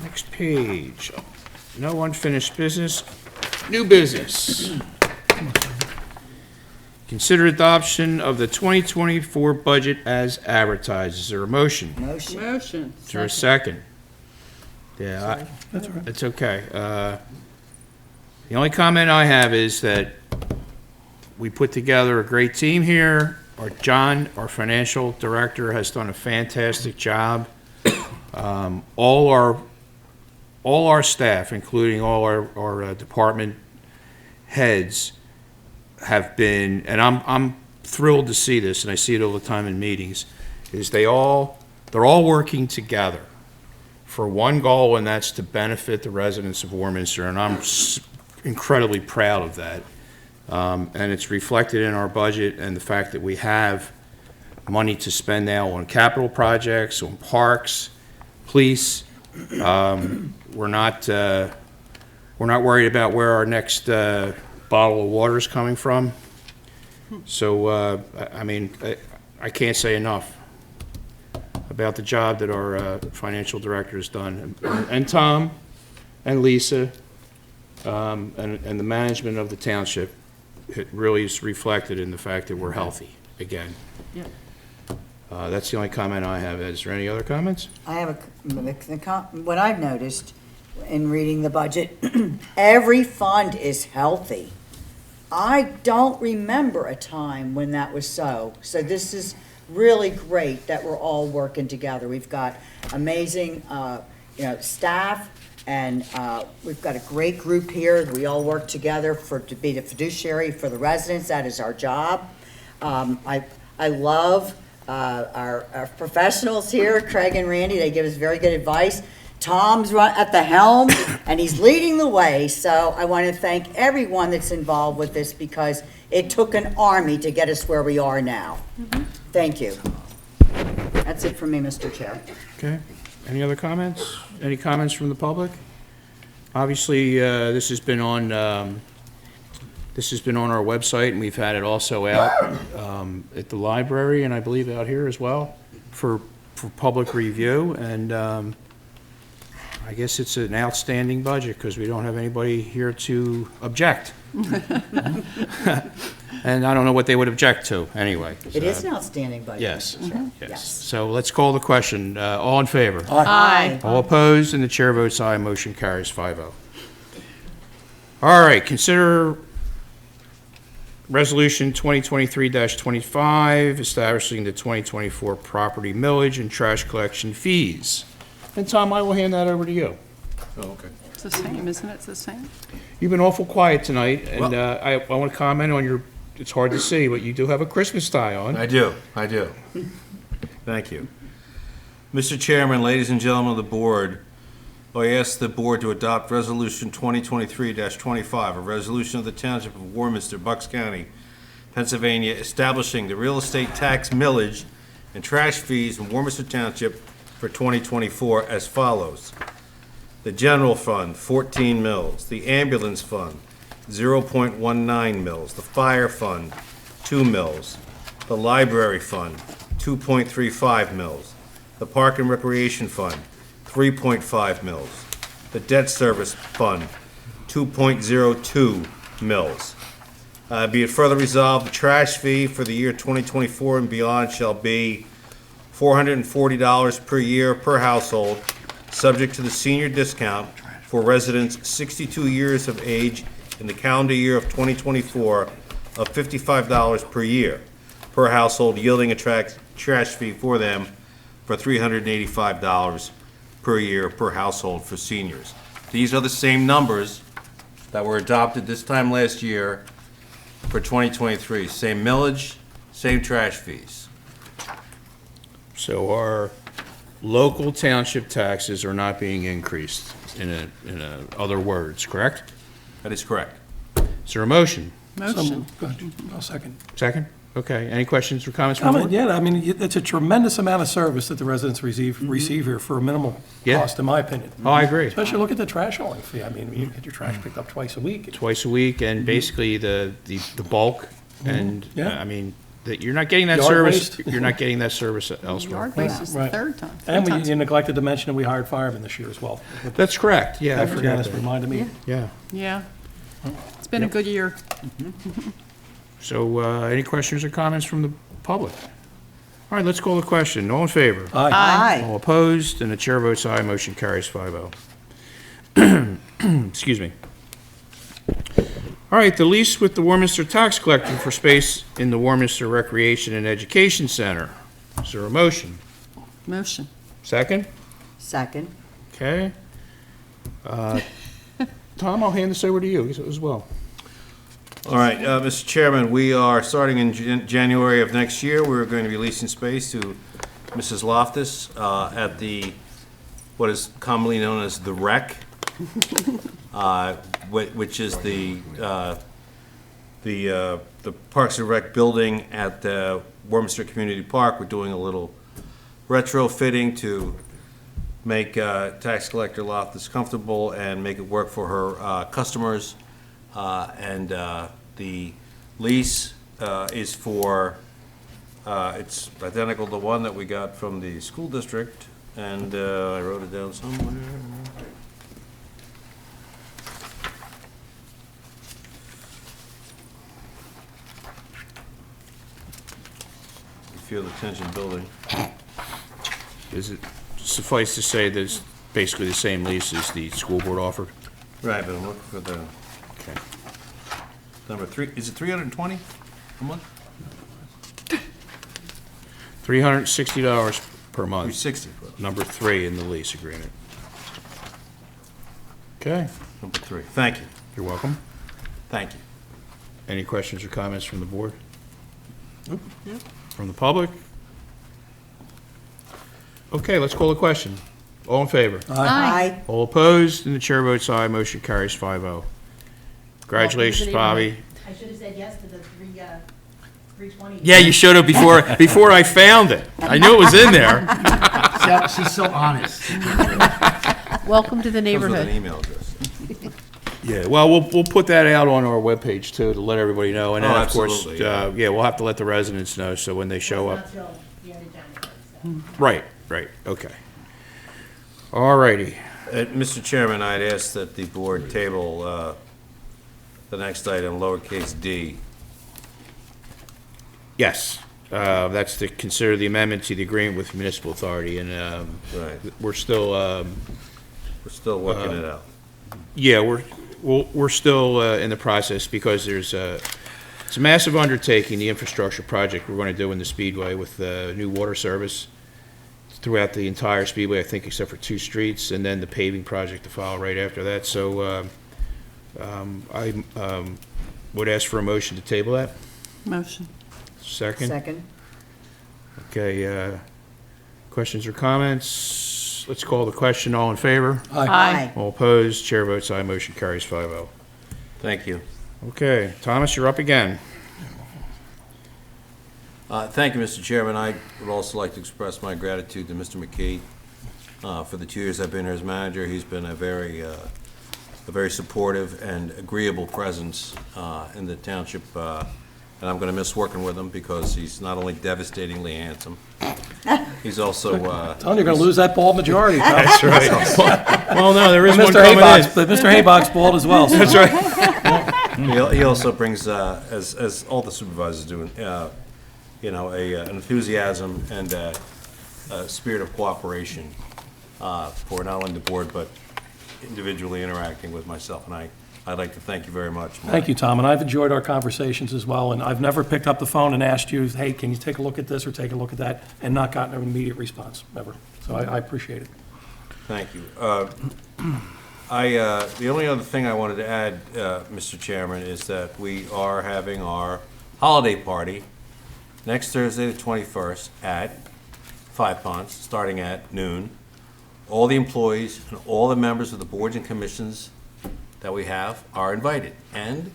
Next page. No unfinished business. New business. Consider adoption of the 2024 budget as advertised. Is there a motion? Motion. Motion. Is there a second? Yeah, That's all right. it's okay. The only comment I have is that we put together a great team here. John, our financial director, has done a fantastic job. All our staff, including all our department heads, have been, and I'm thrilled to see this, and I see it all the time in meetings, is they're all working together for one goal, and that's to benefit the residents of Warminster, and I'm incredibly proud of that. And it's reflected in our budget and the fact that we have money to spend now on capital projects, on parks, police. We're not worried about where our next bottle of water is coming from. So, I mean, I can't say enough about the job that our financial director has done, and Tom, and Lisa, and the management of the township. It really is reflected in the fact that we're healthy again. Yeah. That's the only comment I have. Is there any other comments? I have what I've noticed in reading the budget, every fund is healthy. I don't remember a time when that was so. So this is really great that we're all working together. We've got amazing, staff, and we've got a great group here. We all work together to be the fiduciary for the residents. That is our job. I love our professionals here, Craig and Randy. They give us very good advice. Tom's at the helm, and he's leading the way. So I want to thank everyone that's involved with this, because it took an army to get us where we are now. Thank you. That's it for me, Mr. Chair. Okay. Any other comments? Any comments from the public? Obviously, this has been on our website, and we've had it also out at the library, and I believe out here as well for public review. And I guess it's an outstanding budget because we don't have anybody here to object. And I don't know what they would object to anyway. It is an outstanding budget. Yes. Mr. Chair. Yes. So let's call the question. All in favor? Aye. All opposed? And the chair votes aye. Motion carries 5-0. All right, consider Resolution 2023-25, establishing the 2024 property millage and trash collection fees. And Tom, I will hand that over to you. Oh, okay. It's the same, isn't it? It's the same? You've been awful quiet tonight, and I want to comment on your, it's hard to see, but you do have a Christmas tie on. I do. Thank you. Mr. Chairman, ladies and gentlemen of the board, I ask the board to adopt Resolution 2023-25, a resolution of the Township of Warminster, Bucks County, Pennsylvania, establishing the real estate tax millage and trash fees in Warminster Township for 2024 as follows. The general fund, 14 mils. The ambulance fund, 0.19 mils. The fire fund, 2 mils. The library fund, 2.35 mils. The park and recreation fund, 3.5 mils. The debt service fund, 2.02 mils. Be it further resolved, the trash fee for the year 2024 and beyond shall be $440 per year per household, subject to the senior discount for residents 62 years of age in the calendar year of 2024 of $55 per year per household, yielding a trash fee for them for $385 per year per household for seniors. These are the same numbers that were adopted this time last year for 2023. Same millage, same trash fees. So our local township taxes are not being increased, in other words, correct? That is correct. Is there a motion? Motion. Go ahead. I'll second. Second? Okay. Any questions or comments from the board? Yeah, I mean, it's a tremendous amount of service that the residents receive here for a minimal Yeah. cost, in my opinion. Oh, I agree. Especially look at the trash hauling fee. I mean, you get your trash picked up twice a week. Twice a week, and basically the bulk, and, Yeah. I mean, that you're not getting that Yard service, waste. you're not getting that service elsewhere. Yard waste is the Right. third time. And Three times. you neglected to mention that we hired firemen this year as well. That's correct, yeah, I That forgot Janice that. reminded me. Yeah. Yeah. It's been a good year. So, any questions or comments from the public? All right, let's call the question. All in favor? Aye. All opposed? And the chair votes aye. Motion carries 5-0. Excuse me. All right, the lease with the Warminster Tax Collector for space in the Warminster Recreation and Education Center. Is there a motion? Motion. Second? Second. Okay. Tom, I'll hand this over to you as well. All right, Mr. Chairman, we are starting in January of next year. We're going to be leasing space to Mrs. Loftus at the, what is commonly known as the Rec, which is the Parks and Rec building at Warminster Community Park. We're doing a little retrofitting to make tax collector Loftus comfortable and make it work for her customers. The lease is for, it's identical to one that we got from the school district, and I wrote it down somewhere. Feel the tension building. Is it suffice to say that it's basically the same lease as the school board offered? Right, but I'm looking for the, Okay. number 3, is it 320 a month? $360 per month. 360. Number 3 in the lease agreement. Okay, Number 3. Thank you. you're welcome. Thank you. Any questions or comments from the board? From the public? Okay, let's call the question. All in favor? Aye. All opposed? And the chair votes aye. Motion carries 5-0. Congratulations, Bobby. I should have said yes to the 320. Yeah, you showed up before I found it. I knew it was in there. She's so honest. Welcome to the Comes with an neighborhood. email address. Yeah, well, we'll put that out on our webpage too, to let everybody know. And then, Oh, of course, absolutely, yeah, we'll have to let the residents know, so when they show up. Not till the end of January, so. Right, okay. All righty. Mr. Chairman, I'd ask that the board table the next item, lowercase d. Yes, that's to consider the amendment to the agreement with municipal authority, and Right. we're still, We're still working it out. yeah, we're still in the process, because it's a massive undertaking, the infrastructure project we're going to do in the Speedway with new water service throughout the entire Speedway, I think, except for 2 streets, and then the paving project to follow right after that. So I would ask for a motion to table that. Motion. Second? Second. Okay, questions or comments? Let's call the question. All in favor? Aye. All opposed? Chair votes aye. Motion carries 5-0. Thank you. Okay, Thomas, you're up again. Thank you, Mr. Chairman. I would also like to express my gratitude to Mr. McKee For the 2 years I've been here as manager, he's been a very supportive and agreeable presence in the township. And I'm going to miss working with him because he's not only devastatingly handsome, he's also... Tom, you're going to lose that bald majority. Tom. That's right. Well, no, there is one coming in. But Mr. Haybock's bald as well. So. That's right. He also brings, as all the supervisors do, an enthusiasm and a spirit of cooperation for not only the board, but individually interacting with myself. And I'd like to thank you very much. Thank you, Tom, and I've enjoyed our conversations as well, and I've never picked up the phone and asked you, hey, can you take a look at this or take a look at that, and not gotten an immediate response, ever. So I appreciate it. Thank you. The only other thing I wanted to add, Mr. Chairman, is that we are having our holiday party next Thursday, the 21st, at Five Ponds, starting at noon. All the employees and all the members of the boards and commissions that we have are invited. And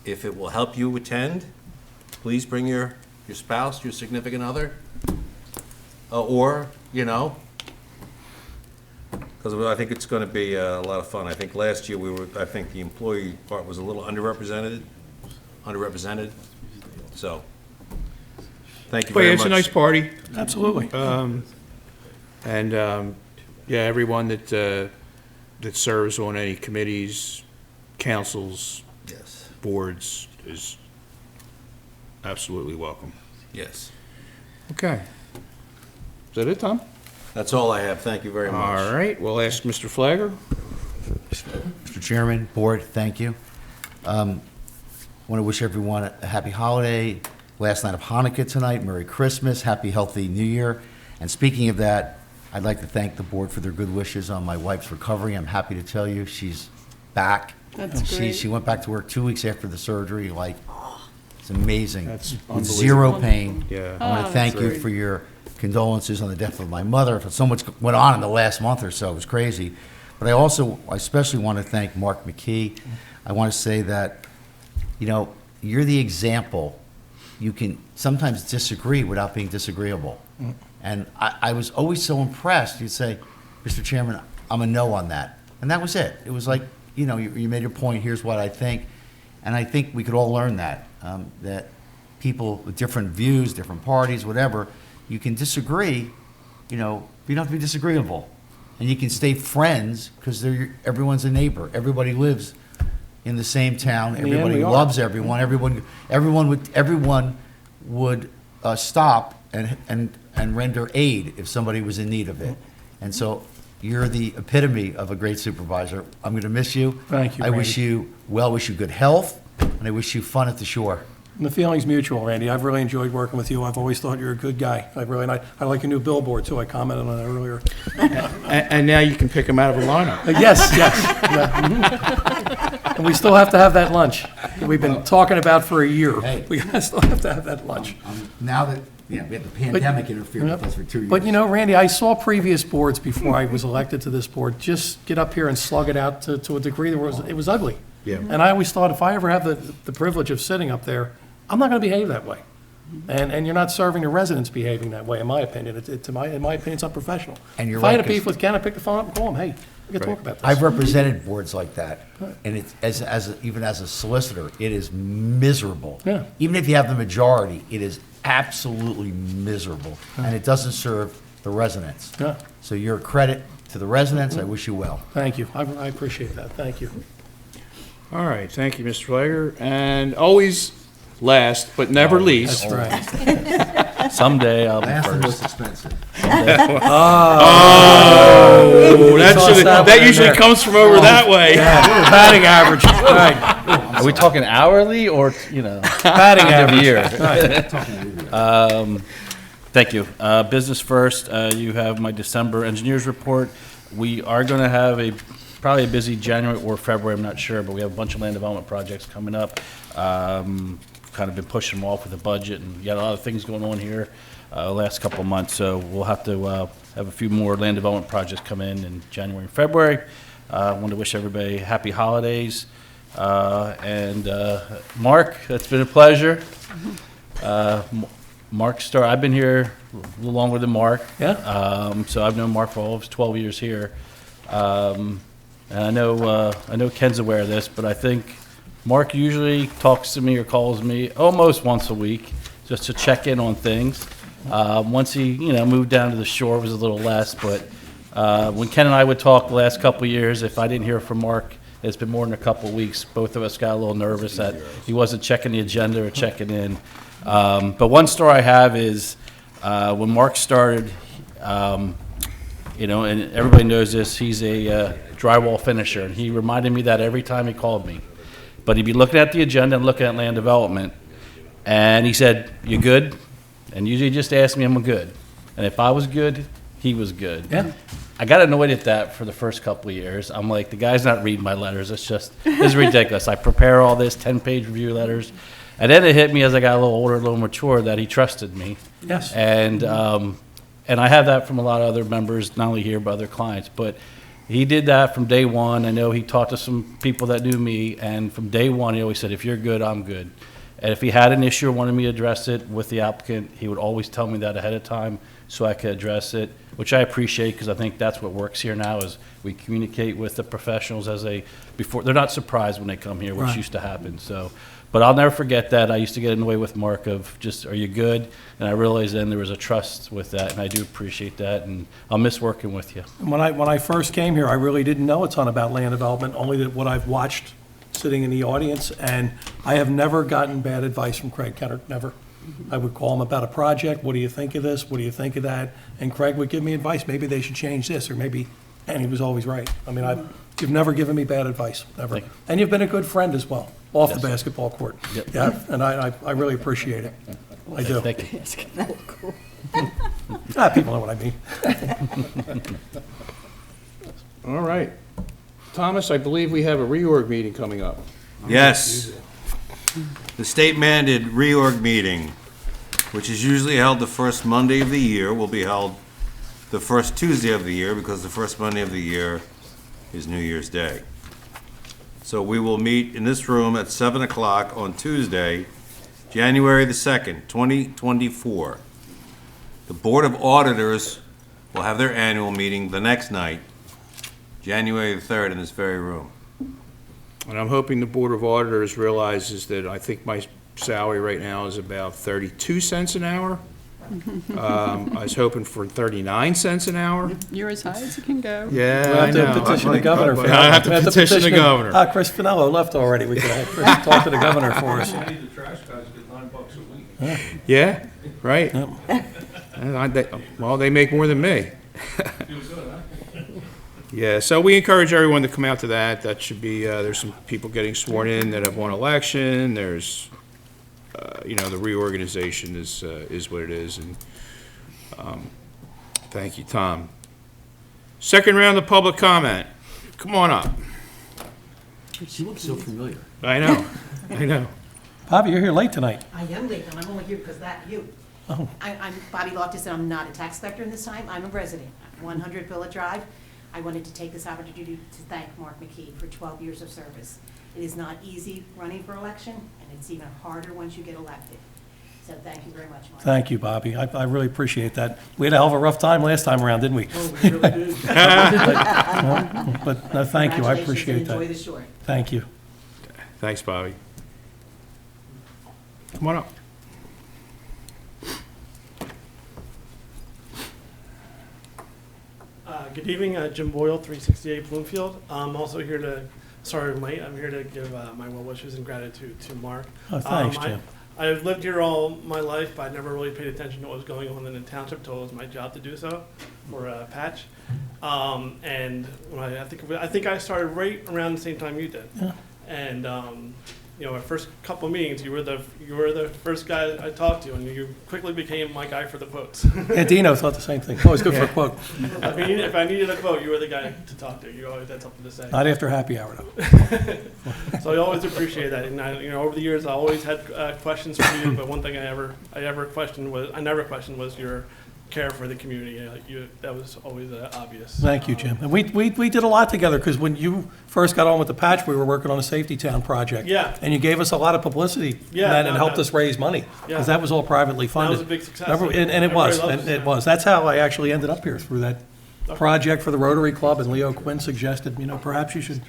if it will help you attend, please bring your spouse, your significant other, or, because I think it's going to be a lot of fun. I think last year I think the employee part was a little underrepresented. So, thank you very much. It's a nice party. Absolutely. Everyone that serves on any committees, councils, boards is absolutely welcome. Yes. Okay. Is that it, Tom? That's all I have. Thank you very much. All right, we'll ask Mr. Flagger. Mr. Chairman, Board, thank you. Want to wish everyone a happy holiday, last night of Hanukkah tonight, Merry Christmas, Happy Healthy New Year. And speaking of that, I'd like to thank the board for their good wishes on my wife's recovery. I'm happy to tell you she's back. That's great. She went back to work 2 weeks after the surgery. It's amazing. That's with unbelievable. zero pain. Yeah. I want to thank you for your condolences on the death of my mother. So much went on in the last month or so. It was crazy. But I especially want to thank Mark McKee. I want to say that, you're the example. You can sometimes disagree without being disagreeable. And I was always so impressed. You'd say, Mr. Chairman, I'm a no on that. And that was it. It was like, you made your point, here's what I think. And I think we could all learn that, that people with different views, different parties, whatever, you can disagree, you don't have to be disagreeable. And you can stay friends because everyone's a neighbor. Everybody lives in the same town. Everybody loves everyone. Everyone would stop and render aid if somebody was in need of it. And so you're the epitome of a great supervisor. I'm going to miss you. Thank you, I wish you good health, and I wish you fun at the shore. And the feeling's mutual, Randy. I've really enjoyed working with you. I've always thought you're a good guy. I like your new billboard, too. I commented on it earlier. And now you can pick him out of a lineup. Yes. Yeah. And we still have to have that lunch that we've been talking about for a year. Hey. We still have to have that lunch. Now that we have the pandemic interfered with us for 2 years. But Randy, I saw previous boards before I was elected to this board just get up here and slug it out to a degree that it was ugly. Yeah. And I always thought if I ever have the privilege of sitting up there, I'm not going to behave that way. And you're not serving the residents behaving that way, in my opinion. In my opinion, it's unprofessional. And you're if I had right, a beef with Ken, I'd pick the phone up and call him, hey, we can talk about this. I've represented boards like that, and it's even as a solicitor, it is miserable. Yeah. Even if you have the majority, it is absolutely miserable, and it doesn't serve the residents. Yeah. So you're a credit to the residents. I wish you well. Thank you. I appreciate that. Thank you. All right, thank you, Mr. Flagger. And always last, but never least. That's right. Someday I'll be Last and most first. expensive. That usually comes from over that way. Yeah, batting average. Right. Are we talking hourly or, Batting average. year? Thank you. Business first, you have my December engineers report. We are going to have probably a busy January or February, I'm not sure, but we have a bunch of land development projects coming up. Kind of been pushing them off with the budget, and we got a lot of things going on here the last couple of months, so we'll have to have a few more land development projects come in January and February. I want to wish everybody happy holidays. And Mark, it's been a pleasure. Mark I've been here a little longer than Mark. Yeah. So I've known Mark for all of his 12 years here. And I know Ken's aware of this, but I think Mark usually talks to me or calls me almost once a week just to check in on things. Once he, moved down to the shore, it was a little less, but when Ken and I would talk the last couple of years, if I didn't hear from Mark, it's been more than a couple of weeks, both of us got a little nervous that he wasn't checking the agenda or checking in. But one story I have is when Mark started, and everybody knows this, he's a drywall finisher, and he reminded me that every time he called me. But he'd be looking at the agenda and looking at land development, and he said, "You good?" And usually just asked me, "I'm good." And if I was good, he was good. Yeah. I got annoyed at that for the first couple of years. I'm like, the guy's not reading my letters. It's ridiculous. I prepare all this 10-page review letters. And then it hit me as I got a little older, a little mature, that he trusted me. Yes. And I have that from a lot of other members, not only here, but other clients. But he did that from day one. I know he talked to some people that knew me, and from day one, he always said, "If you're good, I'm good." And if he had an issue or wanted me to address it with the applicant, he would always tell me that ahead of time so I could address it, which I appreciate because I think that's what works here now is we communicate with the professionals before they're not surprised when they come here, which Right. used to happen. So, but I'll never forget that. I used to get in the way with Mark of just, "Are you good?" And I realized then there was a trust with that, and I do appreciate that, and I'll miss working with you. When I first came here, I really didn't know a ton about land development, only that what I've watched sitting in the audience, and I have never gotten bad advice from Craig Kenner, never. I would call him about a project, "What do you think of this? What do you think of that?" And Craig would give me advice, maybe they should change this, or maybe, and he was always right. I mean, you've never given me bad advice, never. Thank you. And you've been a good friend as well, off the Yes. basketball court. Yep. Yeah, and I really appreciate it. I do. Thank you. People know what I mean. All right. Thomas, I believe we have a reorg meeting coming up. Yes. The state mandated reorg meeting, which is usually held the first Monday of the year, will be held the first Tuesday of the year because the first Monday of the year is New Year's Day. So we will meet in this room at 7 o'clock on Tuesday, January the 2nd, 2024. The Board of Auditors will have their annual meeting the next night, January the 3rd, in this very room. And I'm hoping the Board of Auditors realizes that I think my salary right now is about 32 cents an hour. I was hoping for 39 cents an hour. You're as high as you can go. Yeah, We'll I have know. to petition the governor for that. I have to petition the governor. Chris Finello left already. We could have Chris talk to the governor for us. The trash guys get $9 a week. Yeah, right. Well, they make more than me. Feels good, huh? Yeah, so we encourage everyone to come out to that. That should be, there's some people getting sworn in that have won election. There's, the reorganization is what it is. And thank you, Tom. Second round of public comment. Come on up. She looks so familiar. I know. Bobby, you're here late tonight. I am late, and I'm only here because that you. Oh. I'm Bobby Loftus, and I'm not a tax collector this time. I'm a resident, 100 Villa Drive. I wanted to take this opportunity to thank Mark McKee for 12 years of service. It is not easy running for election, and it's even harder once you get elected. So thank you very much, Mark. Thank you, Bobby. I really appreciate that. We had a hell of a rough time last time around, didn't we? Oh, we really did. But no, thank you. I appreciate that. Congratulations, and enjoy the shore. Thank you. Thanks, Bobby. Come on up. Good evening, Jim Boyle, 368 Bloomfield. I'm also here to, sorry I'm late, I'm here to give my well wishes and gratitude to Mark. Oh, thanks, Jim. I've lived here all my life, but I never really paid attention to what was going on in the township until it was my job to do so, for Patch. And when I think I started right around the same time you did. Yeah. And our first couple of meetings, you were the first guy I talked to, and you quickly became my guy for the quotes. Yeah, Dino thought the same thing. Always good for a quote. If I needed a quote, you were the guy to talk to. You always had something to say. Not after happy hour, though. So I always appreciate that. And over the years, I always had questions for you. But one thing I never questioned was your care for the community. That was always obvious. Thank you, Jim. And we did a lot together, because when you first got on with the patch, we were working on a safety town project. Yeah. And you gave us a lot of publicity Yeah, and helped us raise money, Yeah. because that was all privately funded. was a big success. Remember? And it Everybody was, loves and it. it was. That's how I actually ended up here, through that project for the Rotary Club, and Leo Quinn suggested, perhaps you should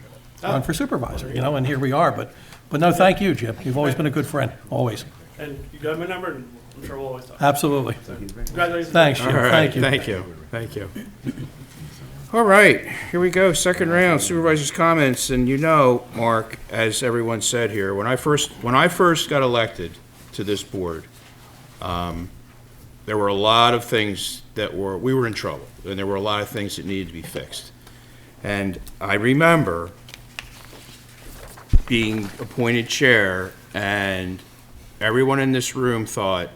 run for supervisor, and here we are. But no, thank you, Jim. You've always been a good friend, always. And you got my number, and I'm sure we'll always talk. Absolutely. Congratulations. Thanks, Jim. All right, Thank you. Thank you. Thank you. All right, here we go, second round, supervisors' comments. And Mark, as everyone said here, when I first got elected to this board, there were a lot of things we were in trouble, and there were a lot of things that needed to be fixed. And I remember being appointed chair, and everyone in this room thought,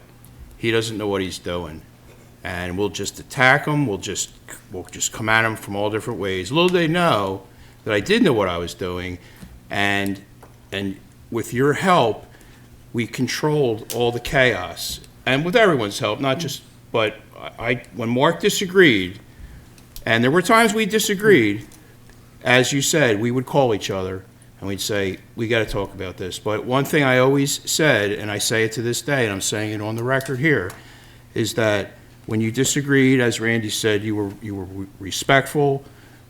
he doesn't know what he's doing, and we'll just attack him, we'll just come at him from all different ways. Little they know that I did know what I was doing, and with your help, we controlled all the chaos. And with everyone's help, but when Mark disagreed, and there were times we disagreed, as you said, we would call each other and we'd say, we got to talk about this. But one thing I always said, and I say it to this day, and I'm saying it on the record here, is that when you disagreed, as Randy said, you were respectful.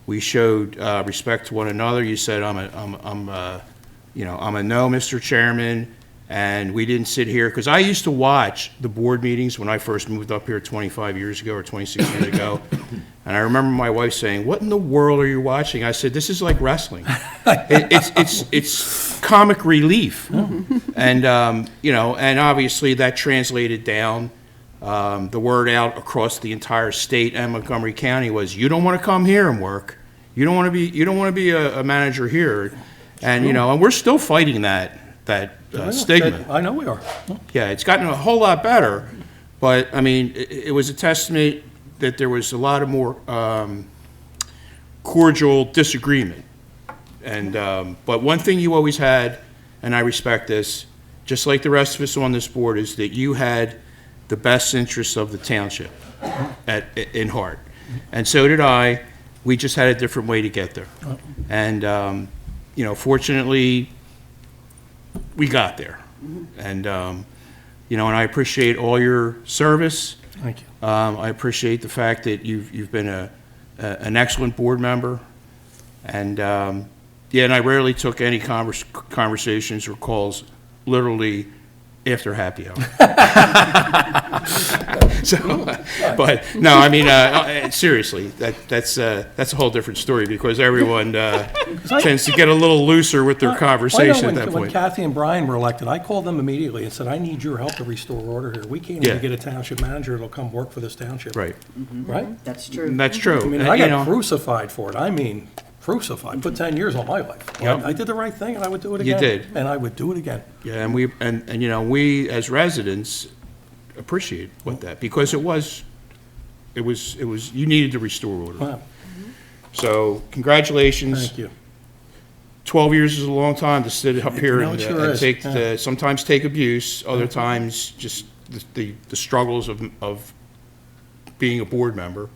We showed respect to one another. You said, I'm a no, Mr. Chairman. And we didn't sit here, because I used to watch the board meetings when I first moved up here 25 years ago or 26 years ago. And I remember my wife saying, what in the world are you watching? I said, this is like wrestling. It's comic relief. And, and obviously that translated down. The word out across the entire state and Montgomery County was, you don't want to come here and work. You don't want to be a manager here. And, and we're still fighting that stigma. I know we are. Yeah, it's gotten a whole lot better, but I mean, it was a testament that there was a lot of more cordial disagreement. And but one thing you always had, and I respect this, just like the rest of us on this board, is that you had the best interests of the township in heart, and so did I. We just had a different way to get there, and fortunately, we got there. And, and I appreciate all your service. Thank you. I appreciate the fact that you've been an excellent board member. And, and I rarely took any conversations or calls literally after happy hour. But no, I mean, seriously, that's a whole different story, because everyone tends to get a little looser with their conversation at that point. When Kathy and Brian were elected, I called them immediately and said, I need your help to restore order here. We can't even get a township manager that'll come work for this township. Right. Right? That's true. That's true. I mean, I got crucified for it. I mean, crucified. Put 10 years on my life. Yep. I did the right thing, and I would do it again. You did. And I would do it again. Yeah, and we as residents appreciate that, because it was you needed to restore order. Wow. So congratulations. Thank you. 12 years is a long time to sit up here No, it sure and is. take Yeah. sometimes take abuse, other times just the struggles of being a board member.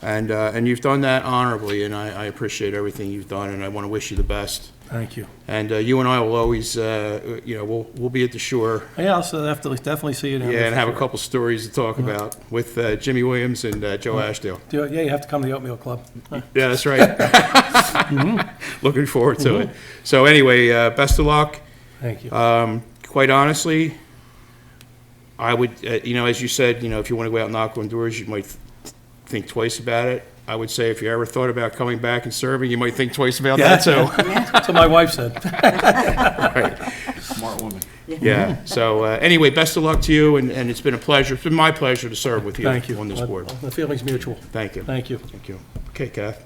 And you've done that honorably, and I appreciate everything you've done, and I want to wish you the best. Thank you. And you and I will always, we'll be at the shore. Yeah, I'll definitely see you down there. Yeah, and have a couple stories to talk about with Jimmy Williams and Joe Ashdale. Yeah, you have to come to the Oatmeal Club. Yeah, that's right. Looking forward to it. So anyway, best of luck. Thank you. Quite honestly, I would, as you said, if you want to go out and knock on doors, you might think twice about it. I would say if you ever thought about coming back and serving, you might think twice about that too. That's what my wife said. Right. Smart woman. Yeah. So anyway, best of luck to you, and it's been a pleasure. It's been my pleasure to serve with you, Thank you on this board. The feeling's mutual. Thank you. Thank you. Thank you. Okay, Kath.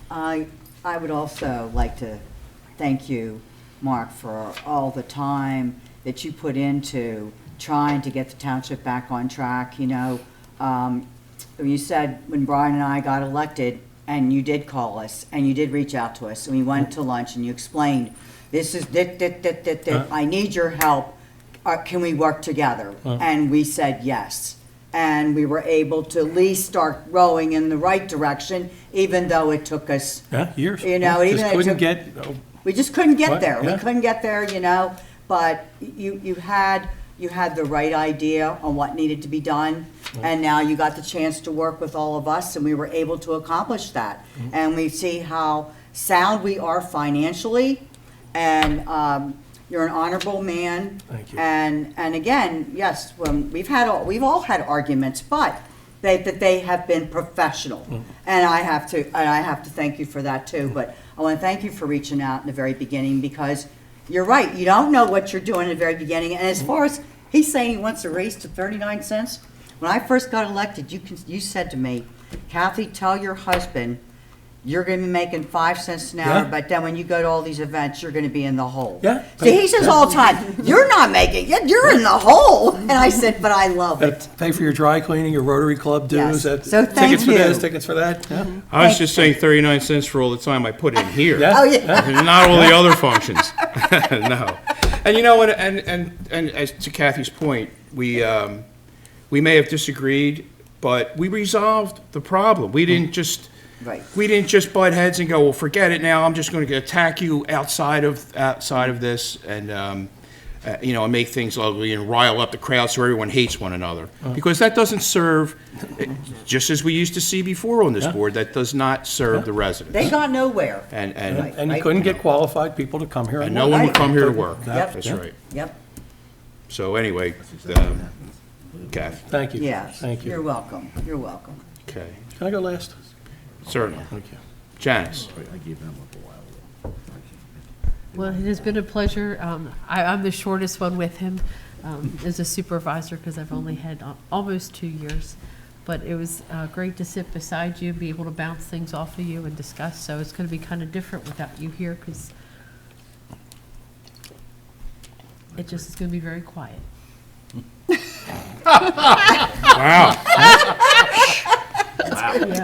I would also like to thank you, Mark, for all the time that you put into trying to get the township back on track. You said when Brian and I got elected, and you did call us, and you did reach out to us, and we went to lunch, and you explained, this is, I need your help, can we work together? And we said yes. and we were able to at least start rowing in the right direction, even though it took us, Yeah, years. you know, even Just though it couldn't took- get, we just couldn't get What? there. We Yeah. couldn't get there, you know, but you had the right idea on what needed to be done, and now you got the chance to work with all of us, and we were able to accomplish that. And we see how sound we are financially, and you're an honorable man. Thank you. And again, yes, when we've all had arguments, but they have been professional. And I have to thank you for that too. But I want to thank you for reaching out in the very beginning, because you're right, you don't know what you're doing in the very beginning. And as far as he's saying he wants to raise to 39 cents, when I first got elected, you said to me, Kathy, tell your husband you're going to be making 5 cents an hour, Yeah. but then when you go to all these events, you're going to be in the hole. Yeah. See, he says all the time, you're not making it, you're in the hole. And I said, but I love it. pay for your dry cleaning, your Rotary Club dues, Yes. So thank tickets for this, you. tickets for that. Yeah. I was just saying 39 cents for all the time I put in here. Yeah. Oh, yeah. Not all the other functions. No. And you know what, and as to Kathy's point, we may have disagreed, but we resolved the problem. We didn't just Right. We didn't just butt heads and go, well, forget it now. I'm just going to attack you outside of this, and you know, and make things ugly and rile up the crowd so everyone hates one another. Because that doesn't serve, just as we used to see before on this board, that does not serve the residents. They got nowhere. And you couldn't get qualified people to come here. And no one would come here to work. Yep. That's right. Yep. So anyway, Kath. Thank you. Yes. Thank you. You're welcome. You're welcome. Okay. Can I go last? Certainly. Thank you. Janice. Well, it has been a pleasure. I'm the shortest one with him as a supervisor, because I've only had almost 2 years. But it was great to sit beside you, be able to bounce things off of you and discuss. So it's going to be kind of different without you here, because it just is going to be very quiet. Wow.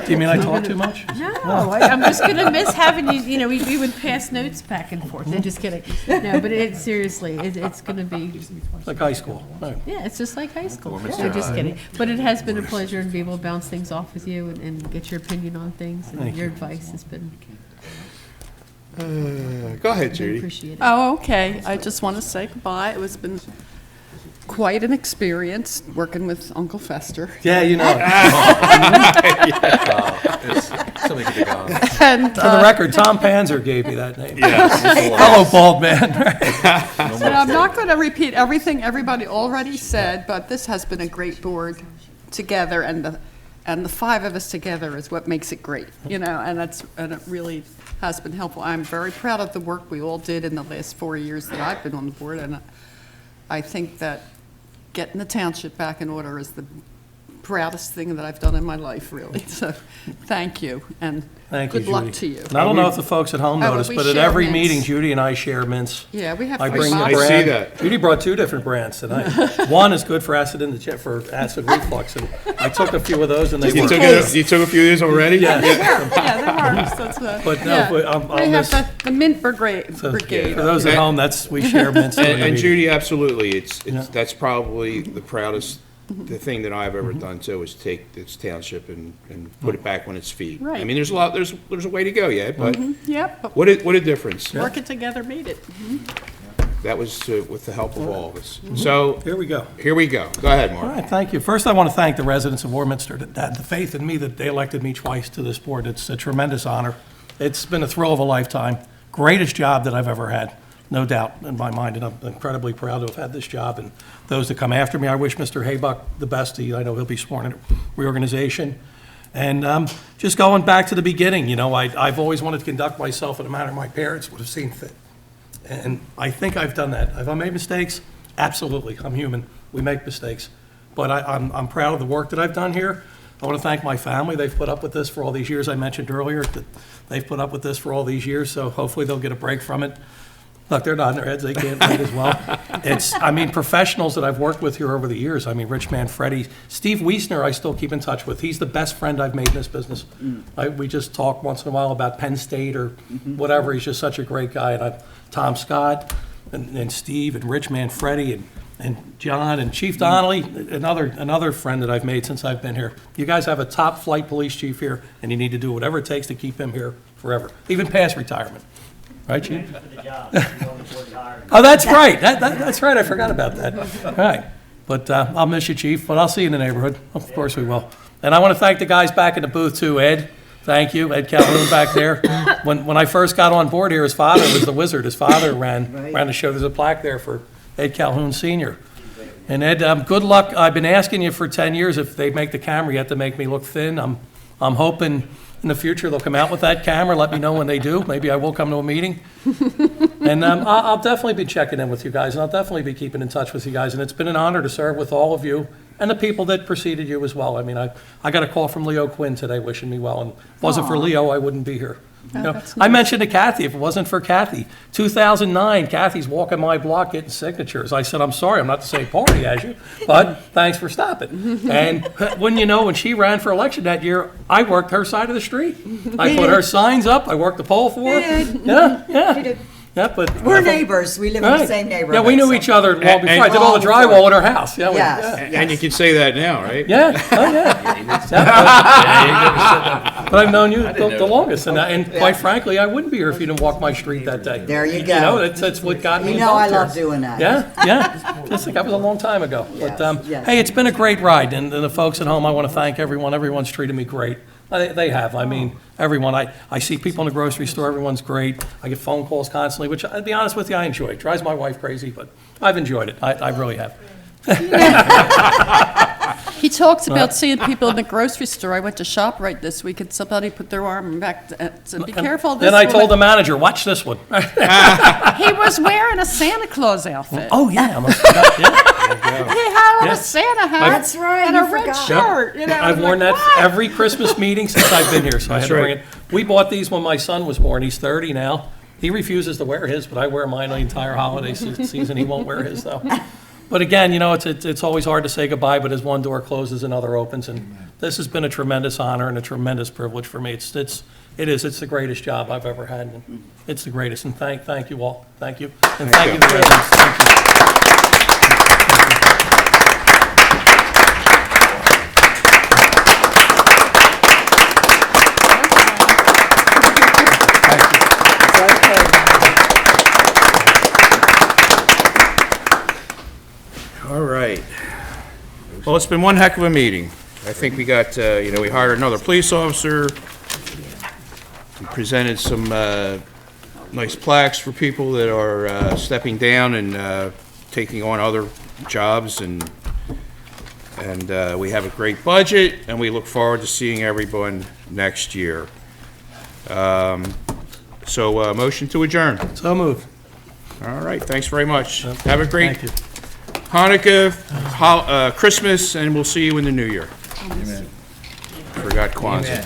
Do you mean I talk too much? No, I'm just going to miss having you. You know, we would pass notes back and forth. I'm just kidding. No, but seriously, it's going to be. It's like high school. No. Yeah, it's just like high school. No, just kidding. But it has been a pleasure to be able to bounce things off with you and get your opinion on things. And Thank your you. advice has been. Go ahead, I Judy. appreciate it. Oh, okay. I just want to say goodbye. It was been quite an experience working with Uncle Fester. Yeah, you know. Somebody could take on. And, For the record, Tom Panzer gave me that name. Yes. Hello, bald man. So I'm not going to repeat everything everybody already said, but this has been a great board together, and the five of us together is what makes it great, you know, and it really has been helpful. I'm very proud of the work we all did in the last 4 years that I've been on the board, and I think that getting the township back in order is the proudest thing that I've done in my life, really. So, thank you, and Thank you, good luck Judy. to you. And I don't know if the folks at home Oh, noticed, we but at share every mints. meeting, Judy and I share mints. Yeah, we have I free bring a bottles. I see brand. that. Judy brought 2 different brands tonight. One is good for acid reflux, and I took a few of those, and they You work. took a few of these already? Yes. Yeah, there are. That's, But no, yeah. but I'll We miss. have the mint brigade. So, brigade for those at home, we share mints. during the And meeting. Judy, absolutely, it's Yeah. that's probably the proudest, the thing that I've ever done too, is take this township and put it back on its feet. I Right. mean, there's a way to go yet, but Yep, but what a difference. working together made it. That was with the help of all of us. So, Here we go. here we go. Go ahead, All Mark. right, thank you. First, I want to thank the residents of Warminster that had the faith in me that they elected me twice to this board. It's a tremendous honor. It's been a thrill of a lifetime. Greatest job that I've ever had, no doubt in my mind, and I'm incredibly proud to have had this job. And those that come after me, I wish Mr. Haybuck the best. I know he'll be sworn in reorganization. And just going back to the beginning, you know, I've always wanted to conduct myself in a manner my parents would have seen fit. And I think I've done that. Have I made mistakes? Absolutely. I'm human. We make mistakes. But I'm proud of the work that I've done here. I want to thank my family. They've put up with this for all these years. I mentioned earlier that they've put up with this for all these years, so hopefully they'll get a break from it. Look, they're nodding their heads. They can't wait as well. Professionals that I've worked with here over the years. Rich Manfredi, Steve Wiesner, I still keep in touch with. He's the best friend I've made in this business. We just talk once in a while about Penn State or whatever. He's just such a great guy. And Tom Scott and Steve and Rich Manfredi and and John and Chief Donnelly, another friend that I've made since I've been here. You guys have a top flight police chief here, and you need to do whatever it takes to keep him here forever, even past retirement. Right, Chief? Oh, that's right. That's right. I forgot about that. All right. But I'll miss you, Chief, but I'll see you in the neighborhood. Of course we will. And I want to thank the guys back in the booth too, Ed. Thank you, Ed Calhoun back there. When I first got on board here, his father was the wizard. His father ran the show. There's a plaque there for Ed Calhoun Sr. And Ed, good luck. I've been asking you for 10 years if they make the camera yet to make me look thin. I'm hoping in the future they'll come out with that camera. Let me know when they do. Maybe I will come to a meeting. And I'll definitely be checking in with you guys, and I'll definitely be keeping in touch with you guys. And it's been an honor to serve with all of you and the people that preceded you as well. I mean, I got a call from Leo Quinn today wishing me well, and if it wasn't for Leo, I wouldn't be here. You know, that's I nice. mentioned to Kathy, if it wasn't for Kathy, 2009, Kathy's walking my block getting signatures. I said, I'm sorry, I'm not the same party as you, but thanks for stopping. And when you know, when she ran for election that year, I worked her side of the street. I put her signs up, I worked the poll for her. Yeah. Yeah, but We're neighbors. We live in the same neighborhood. Yeah, we knew so- each other long before. And- I did all the drywall in her house. Yeah, Yes. And you can say that now, right? Yeah, oh, yeah. But I've known you the longest, and quite frankly, I wouldn't be here if you didn't walk my street that day. There you go. You know, that's what got me You know I involved here. love doing that. Yeah. Just like that was a long time ago. But, yes. hey, it's been a great ride, and the folks at home, I want to thank everyone. Everyone's treated me great. They have. I mean, everyone. I see people in the grocery store. Everyone's great. I get phone calls constantly, which, I'll be honest with you, I enjoy. It drives my wife crazy, but I've enjoyed it. I really have. He talks about seeing people in the grocery store. I went to ShopRite this week, and somebody put their arm back and said, be careful of this Then I told the woman." manager, watch this one. He was wearing a Santa Claus outfit. Oh, yeah. I almost forgot. Yeah. He had on Yeah. a Santa hat. That's right, And you a red forgot. shirt. You know, I've worn that every Christmas meeting since I've been here, so I had to bring it. We bought these when my son was born. He's 30 now. He refuses to wear his, but I wear mine the entire holiday season. He won't wear his, though. But again, you know, it's always hard to say goodbye, but as one door closes, another opens, and this has been a tremendous honor and a tremendous privilege for me. It's the greatest job I've ever had, and it's the greatest. And thank you all. Thank you. And thank you, the residents. Thank you. All right. Well, it's been one heck of a meeting. I think we got, we hired another police officer. We presented some nice plaques for people that are stepping down and taking on other jobs, and we have a great budget, and we look forward to seeing everyone next year. So, motion to adjourn. So moved. All right, thanks very much. Have a great Thank you. Hanukkah, Christmas, and we'll see you in the new year. Forgot Kwanzaa.